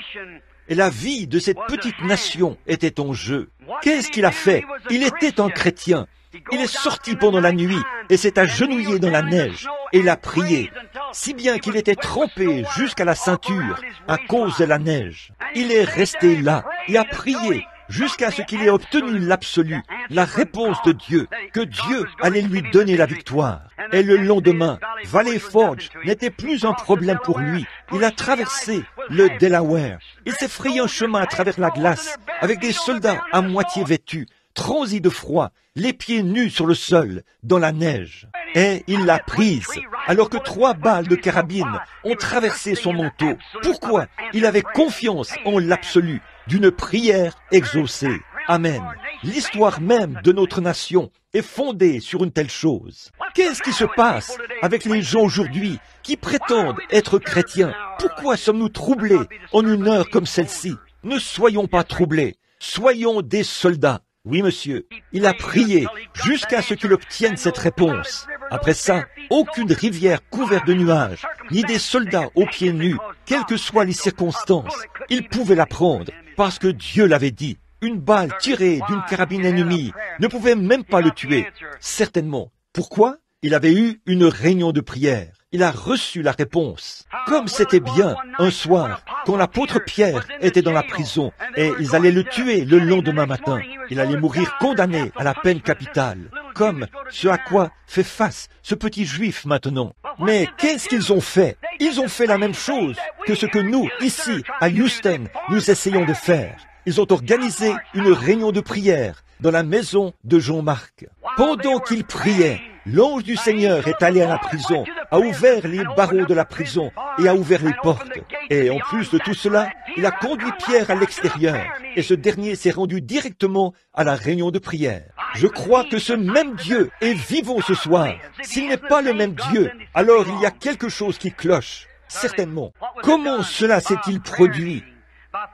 Et la vie de cette petite nation était en jeu. Qu'est-ce qu'il a fait? Il était un chrétien. Il est sorti pendant la nuit et s'est agenouillé dans la neige. Et il a prié, si bien qu'il était trempé jusqu'à la ceinture à cause de la neige. Il est resté là et a prié jusqu'à ce qu'il ait obtenu l'absolu, la réponse de Dieu, que Dieu allait lui donner la victoire. Et le lendemain, Valley Forge n'était plus un problème pour lui. Il a traversé le Delaware. Il s'est frayé un chemin à travers la glace, avec des soldats à moitié vêtus, transi de froid, les pieds nus sur le sol, dans la neige. Et il l'a prise, alors que 3 balles de carabine ont traversé son manteau. Pourquoi? Il avait confiance en l'absolu d'une prière exaucée. Amen. L'histoire même de notre nation est fondée sur une telle chose. Qu'est-ce qui se passe avec les gens aujourd'hui qui prétendent être chrétiens? Pourquoi sommes-nous troublés en une heure comme celle-ci? Ne soyons pas troublés. Soyons des soldats. Oui, monsieur, il a prié jusqu'à ce qu'il obtienne cette réponse. Après ça, aucune rivière couverte de nuages, ni des soldats aux pieds nus, quelles que soient les circonstances, il pouvait la prendre, parce que Dieu l'avait dit. Une balle tirée d'une carabine ennemie ne pouvait même pas le tuer. Certainement. Pourquoi? Il avait eu une réunion de prière. Il a reçu la réponse. Comme c'était bien un soir, quand l'apôtre Pierre était dans la prison et ils allaient le tuer le lendemain matin. Il allait mourir condamné à la peine capitale, comme ce à quoi fait face ce petit juif maintenant. Mais qu'est-ce qu'ils ont fait? Ils ont fait la même chose que ce que nous, ici, à Houston, nous essayons de faire. Ils ont organisé une réunion de prière dans la maison de Jean-Marc. Pendant qu'ils priaient, l'ange du Seigneur est allé à la prison, a ouvert les barreaux de la prison et a ouvert les portes. Et en plus de tout cela, il a conduit Pierre à l'extérieur et ce dernier s'est rendu directement à la réunion de prière. Je crois que ce même Dieu est vivant ce soir. S'il n'est pas le même Dieu, alors il y a quelque chose qui cloche. Certainement. Comment cela s'est-il produit?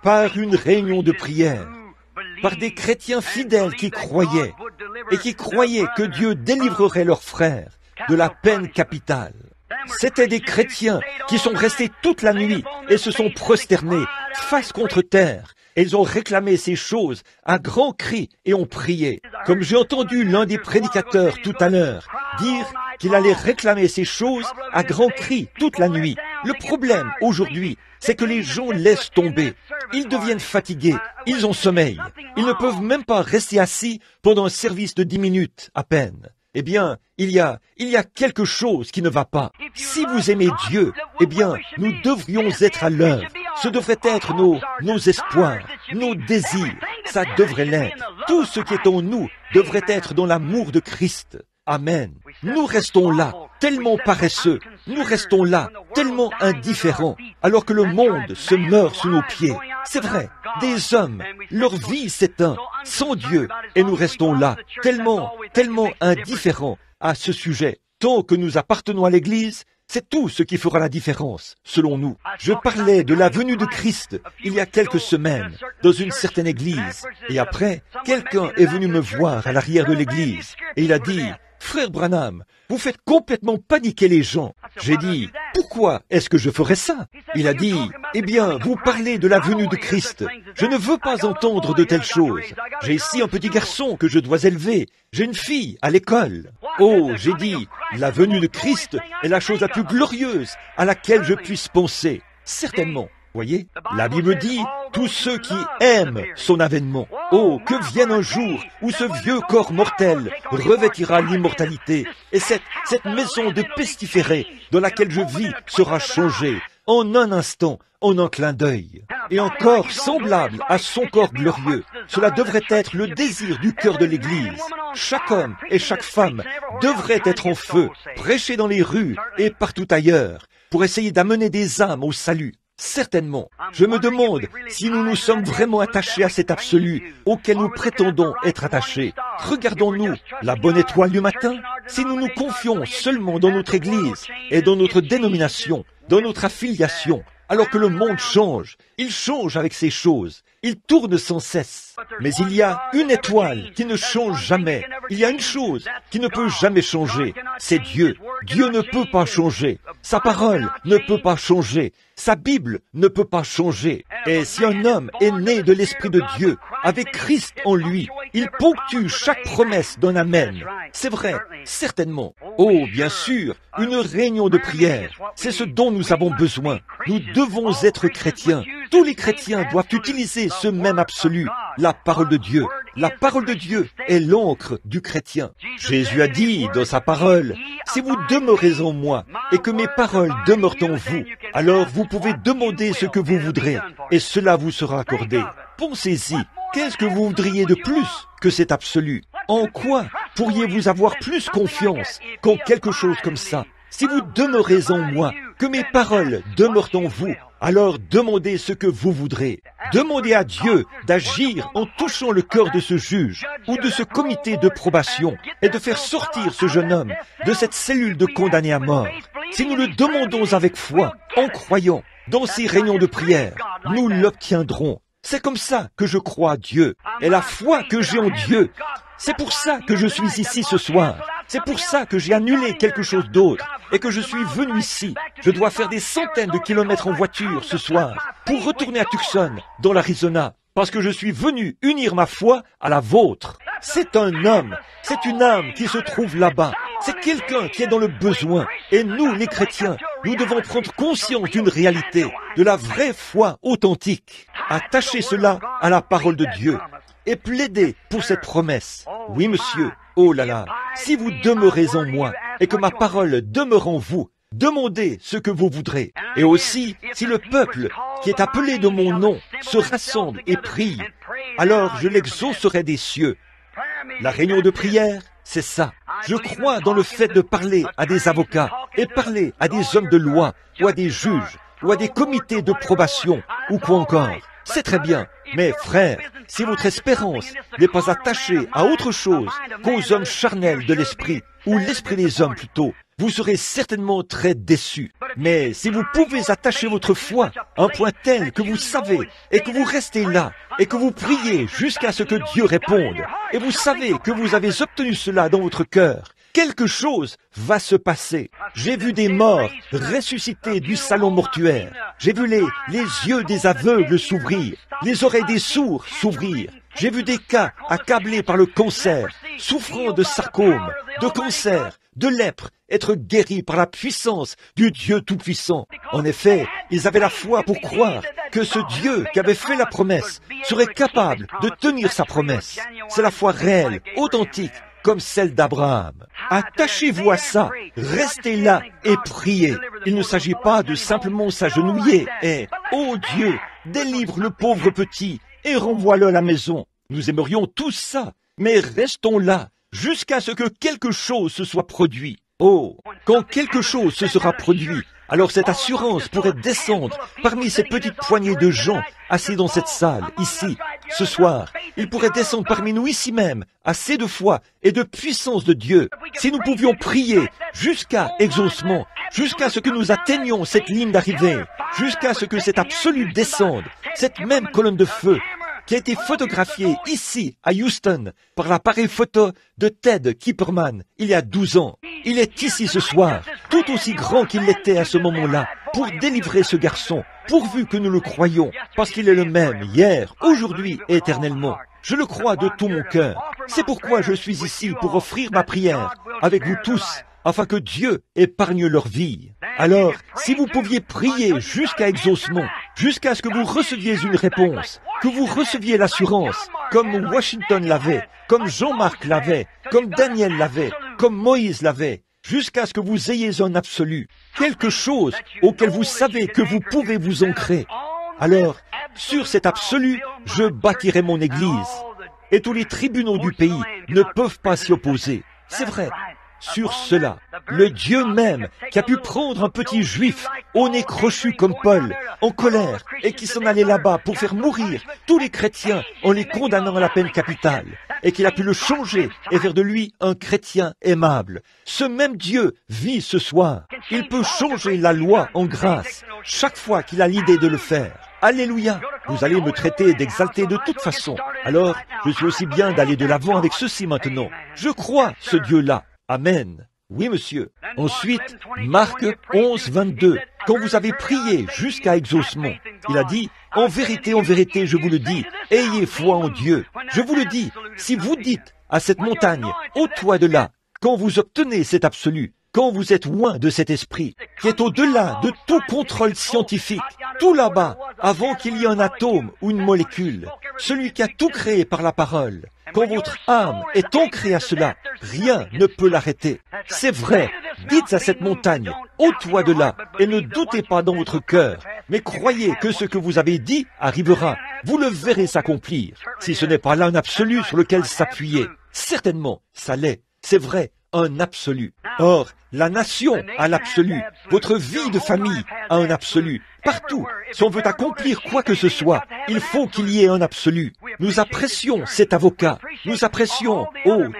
Par une réunion de prière, par des chrétiens fidèles qui croyaient, et qui croyaient que Dieu délivrerait leurs frères de la peine capitale. C'étaient des chrétiens qui sont restés toute la nuit et se sont prosternés, face contre terre, et ils ont réclamé ces choses à grands cris et ont prié. Comme j'ai entendu l'un des prédicateurs tout à l'heure dire qu'il allait réclamer ces choses à grands cris toute la nuit. Le problème aujourd'hui, c'est que les gens laissent tomber. Ils deviennent fatigués, ils ont sommeil. Ils ne peuvent même pas rester assis pendant un service de 10 minutes à peine. Eh bien, il y a quelque chose qui ne va pas. Si vous aimez Dieu, eh bien, nous devrions être à l'œuvre. Ce devrait être nos espoirs, nos désirs. Ça devrait l'être. Tout ce qui est en nous devrait être dans l'amour de Christ. Amen. Nous restons là, tellement paresseux. Nous restons là, tellement indifférents, alors que le monde se meurt sous nos pieds. C'est vrai, des hommes, leur vie s'éteint sans Dieu, et nous restons là, tellement indifférents à ce sujet. Tant que nous appartenons à l'Église, c'est tout ce qui fera la différence, selon nous. Je parlais de la venue de Christ il y a quelques semaines, dans une certaine église. Et après, quelqu'un est venu me voir à l'arrière de l'église, et il a dit, « Frère Branham, vous faites complètement paniquer les gens. » J'ai dit, « Pourquoi est-ce que je ferais ça ?» Il a dit, « Eh bien, vous parlez de la venue de Christ. Je ne veux pas entendre de telles choses. J'ai ici un petit garçon que je dois élever. J'ai une fille à l'école. » Oh, j'ai dit, la venue de Christ est la chose la plus glorieuse à laquelle je puisse penser. Certainement. Voyez, la Bible dit, tous ceux qui aiment son avènement. Oh, que vienne un jour où ce vieux corps mortel revêtira l'immortalité et cette maison de pestiférés dans laquelle je vis sera changée en un instant, en un clin d'œil. Et un corps semblable à son corps glorieux. Cela devrait être le désir du cœur de l'Église. Chaque homme et chaque femme devrait être en feu, prêcher dans les rues et partout ailleurs, pour essayer d'amener des âmes au salut. Certainement. Je me demande si nous nous sommes vraiment attachés à cet absolu auquel nous prétendons être attachés. Regardons-nous la bonne étoile du matin. Si nous nous confions seulement dans notre Église et dans notre dénomination, dans notre affiliation, alors que le monde change, il change avec ces choses, il tourne sans cesse. Mais il y a une étoile qui ne change jamais. Il y a une chose qui ne peut jamais changer, c'est Dieu. Dieu ne peut pas changer. Sa parole ne peut pas changer. Sa Bible ne peut pas changer. Et si un homme est né de l'Esprit de Dieu, avec Christ en lui, il ponctue chaque promesse d'un Amen. C'est vrai, certainement. Oh, bien sûr, une réunion de prière, c'est ce dont nous avons besoin. Nous devons être chrétiens. Tous les chrétiens doivent utiliser ce même absolu, la parole de Dieu. La parole de Dieu est l'encre du chrétien. Jésus a dit dans sa parole, « Si vous demeurez en moi et que mes paroles demeurent en vous, alors vous pouvez demander ce que vous voudrez et cela vous sera accordé. » Pensez-y, qu'est-ce que vous voudriez de plus que cet absolu? En quoi pourriez-vous avoir plus confiance qu'en quelque chose comme ça? Si vous demeurez en moi, que mes paroles demeurent en vous, alors demandez ce que vous voudrez. Demandez à Dieu d'agir en touchant le cœur de ce juge ou de ce comité de probation et de faire sortir ce jeune homme de cette cellule de condamnés à mort. Si nous le demandons avec foi, en croyant, dans ces réunions de prière, nous l'obtiendrons. C'est comme ça que je crois à Dieu. Et la foi que j'ai en Dieu, c'est pour ça que je suis ici ce soir. C'est pour ça que j'ai annulé quelque chose d'autre et que je suis venu ici. Je dois faire des centaines de kilomètres en voiture ce soir pour retourner à Tucson, dans l'Arizona, parce que je suis venu unir ma foi à la vôtre. C'est un homme, c'est une âme qui se trouve là-bas. C'est quelqu'un qui est dans le besoin. Et nous, les chrétiens, nous devons prendre conscience d'une réalité, de la vraie foi authentique. Attachez cela à la parole de Dieu et plaidez pour cette promesse. Oui, monsieur, oh là là, si vous demeurez en moi et que ma parole demeure en vous, demandez ce que vous voudrez. Et aussi, si le peuple qui est appelé de mon nom se rassemble et prie, alors je l'exaucerai des cieux. La réunion de prière, c'est ça. Je crois dans le fait de parler à des avocats et parler à des hommes de loi ou à des juges ou à des comités de probation ou quoi encore. C'est très bien. Mais frères, si votre espérance n'est pas attachée à autre chose qu'aux hommes charnels de l'esprit, ou l'esprit des hommes plutôt, vous serez certainement très déçus. Mais si vous pouvez attacher votre foi à un point tel que vous savez et que vous restez là et que vous priez jusqu'à ce que Dieu réponde, et vous savez que vous avez obtenu cela dans votre cœur, quelque chose va se passer. J'ai vu des morts ressusciter du salon mortuaire. J'ai vu les yeux des aveugles s'ouvrir, les oreilles des sourds s'ouvrir. J'ai vu des cas accablés par le cancer, souffrant de sarcome, de cancer, de lèpre, être guéris par la puissance du Dieu Tout-Puissant. En effet, ils avaient la foi pour croire que ce Dieu qui avait fait la promesse serait capable de tenir sa promesse. C'est la foi réelle, authentique, comme celle d'Abraham. Attachez-vous à ça, restez là et priez. Il ne s'agit pas de simplement s'agenouiller et « Oh Dieu, délivre le pauvre petit et renvoie-le à la maison ». Nous aimerions tous ça, mais restons là jusqu'à ce que quelque chose se soit produit. Oh, quand quelque chose se sera produit, alors cette assurance pourrait descendre parmi ces petites poignées de gens assis dans cette salle, ici, ce soir. Il pourrait descendre parmi nous ici même, assez de foi et de puissance de Dieu. Si nous pouvions prier jusqu'à exaucement, jusqu'à ce que nous atteignions cette ligne d'arrivée, jusqu'à ce que cet absolu descende, cette même colonne de feu, qui a été photographié ici, à Houston, par l'appareil photo de Ted Kipperman, il y a 12 ans. Il est ici ce soir, tout aussi grand qu'il l'était à ce moment-là, pour délivrer ce garçon, pourvu que nous le croyons, parce qu'il est le même, hier, aujourd'hui et éternellement. Je le crois de tout mon cœur. C'est pourquoi je suis ici pour offrir ma prière, avec vous tous, afin que Dieu épargne leur vie. Alors, si vous pouviez prier jusqu'à exaucement, jusqu'à ce que vous receviez une réponse, que vous receviez l'assurance, comme Washington l'avait, comme Jean-Marc l'avait, comme Daniel l'avait, comme Moïse l'avait, jusqu'à ce que vous ayez un absolu, quelque chose auquel vous savez que vous pouvez vous ancrer. Alors, sur cet absolu, je bâtirai mon église. Et tous les tribunaux du pays ne peuvent pas s'y opposer. C'est vrai. Sur cela, le Dieu même qui a pu prendre un petit juif au nez crochu comme Paul, en colère, et qui s'en allait là-bas pour faire mourir tous les chrétiens en les condamnant à la peine capitale, et qu'il a pu le changer et faire de lui un chrétien aimable. Ce même Dieu vit ce soir. Il peut changer la loi en grâce chaque fois qu'il a l'idée de le faire. Alléluia! Vous allez me traiter d'exalté de toute façon. Alors, je suis aussi bien d'aller de l'avant avec ceci maintenant. Je crois ce Dieu-là. Amen. Oui, monsieur. Ensuite, Marc 11, 22. Quand vous avez prié jusqu'à exaucement, il a dit, en vérité, je vous le dis, ayez foi en Dieu. Je vous le dis, si vous dites à cette montagne, ôte-toi de là, quand vous obtenez cet absolu, quand vous êtes loin de cet esprit, qui est au-delà de tout contrôle scientifique, tout là-bas, avant qu'il y ait un atome ou une molécule, celui qui a tout créé par la parole, quand votre âme est ancrée à cela, rien ne peut l'arrêter. C'est vrai. Dites à cette montagne, ôte-toi de là, et ne doutez pas dans votre cœur, mais croyez que ce que vous avez dit arrivera. Vous le verrez s'accomplir. Si ce n'est pas là un absolu sur lequel s'appuyer, certainement, ça l'est. C'est vrai, un absolu. Or, la nation a l'absolu. Votre vie de famille a un absolu. Partout, si on veut accomplir quoi que ce soit, il faut qu'il y ait un absolu. Nous apprécions cet avocat. Nous apprécions,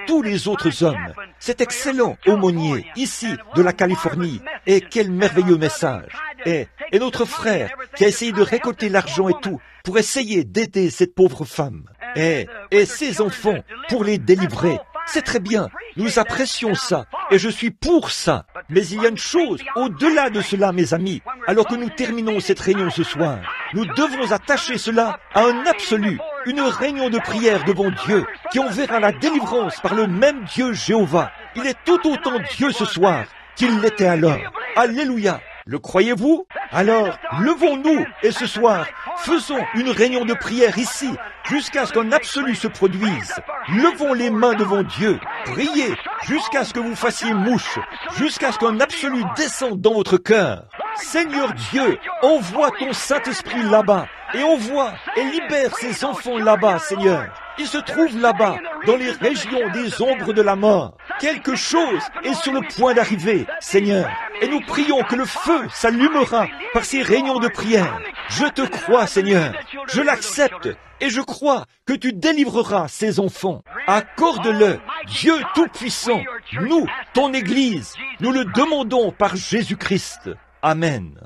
tous les autres hommes. Cet excellent aumônier, ici, de la Californie. Et quel merveilleux message. Et notre frère, qui a essayé de récolter l'argent et tout, pour essayer d'aider cette pauvre femme. Et ses enfants, pour les délivrer. C'est très bien, nous apprécions ça, et je suis pour ça. Mais il y a une chose au-delà de cela, mes amis. Alors que nous terminons cette réunion ce soir, nous devons attacher cela à un absolu, une réunion de prière devant Dieu, qui enverra la délivrance par le même Dieu Jéhovah. Il est tout autant Dieu ce soir qu'il l'était alors. Alléluia! Le croyez-vous? Alors, levons-nous et ce soir, faisons une réunion de prière ici, jusqu'à ce qu'un absolu se produise. Levons les mains devant Dieu, priez jusqu'à ce que vous fassiez mouche, jusqu'à ce qu'un absolu descende dans votre cœur. Seigneur Dieu, envoie ton Saint-Esprit là-bas, et envoie et libère ces enfants là-bas, Seigneur. Ils se trouvent là-bas, dans les régions des ombres de la mort. Quelque chose est sur le point d'arriver, Seigneur. Et nous prions que le feu s'allumera par ces réunions de prière. Je te crois, Seigneur. Je l'accepte et je crois que tu délivreras ces enfants. Accorde-le, Dieu Tout-Puissant. Nous, ton Église, nous le demandons par Jésus-Christ. Amen.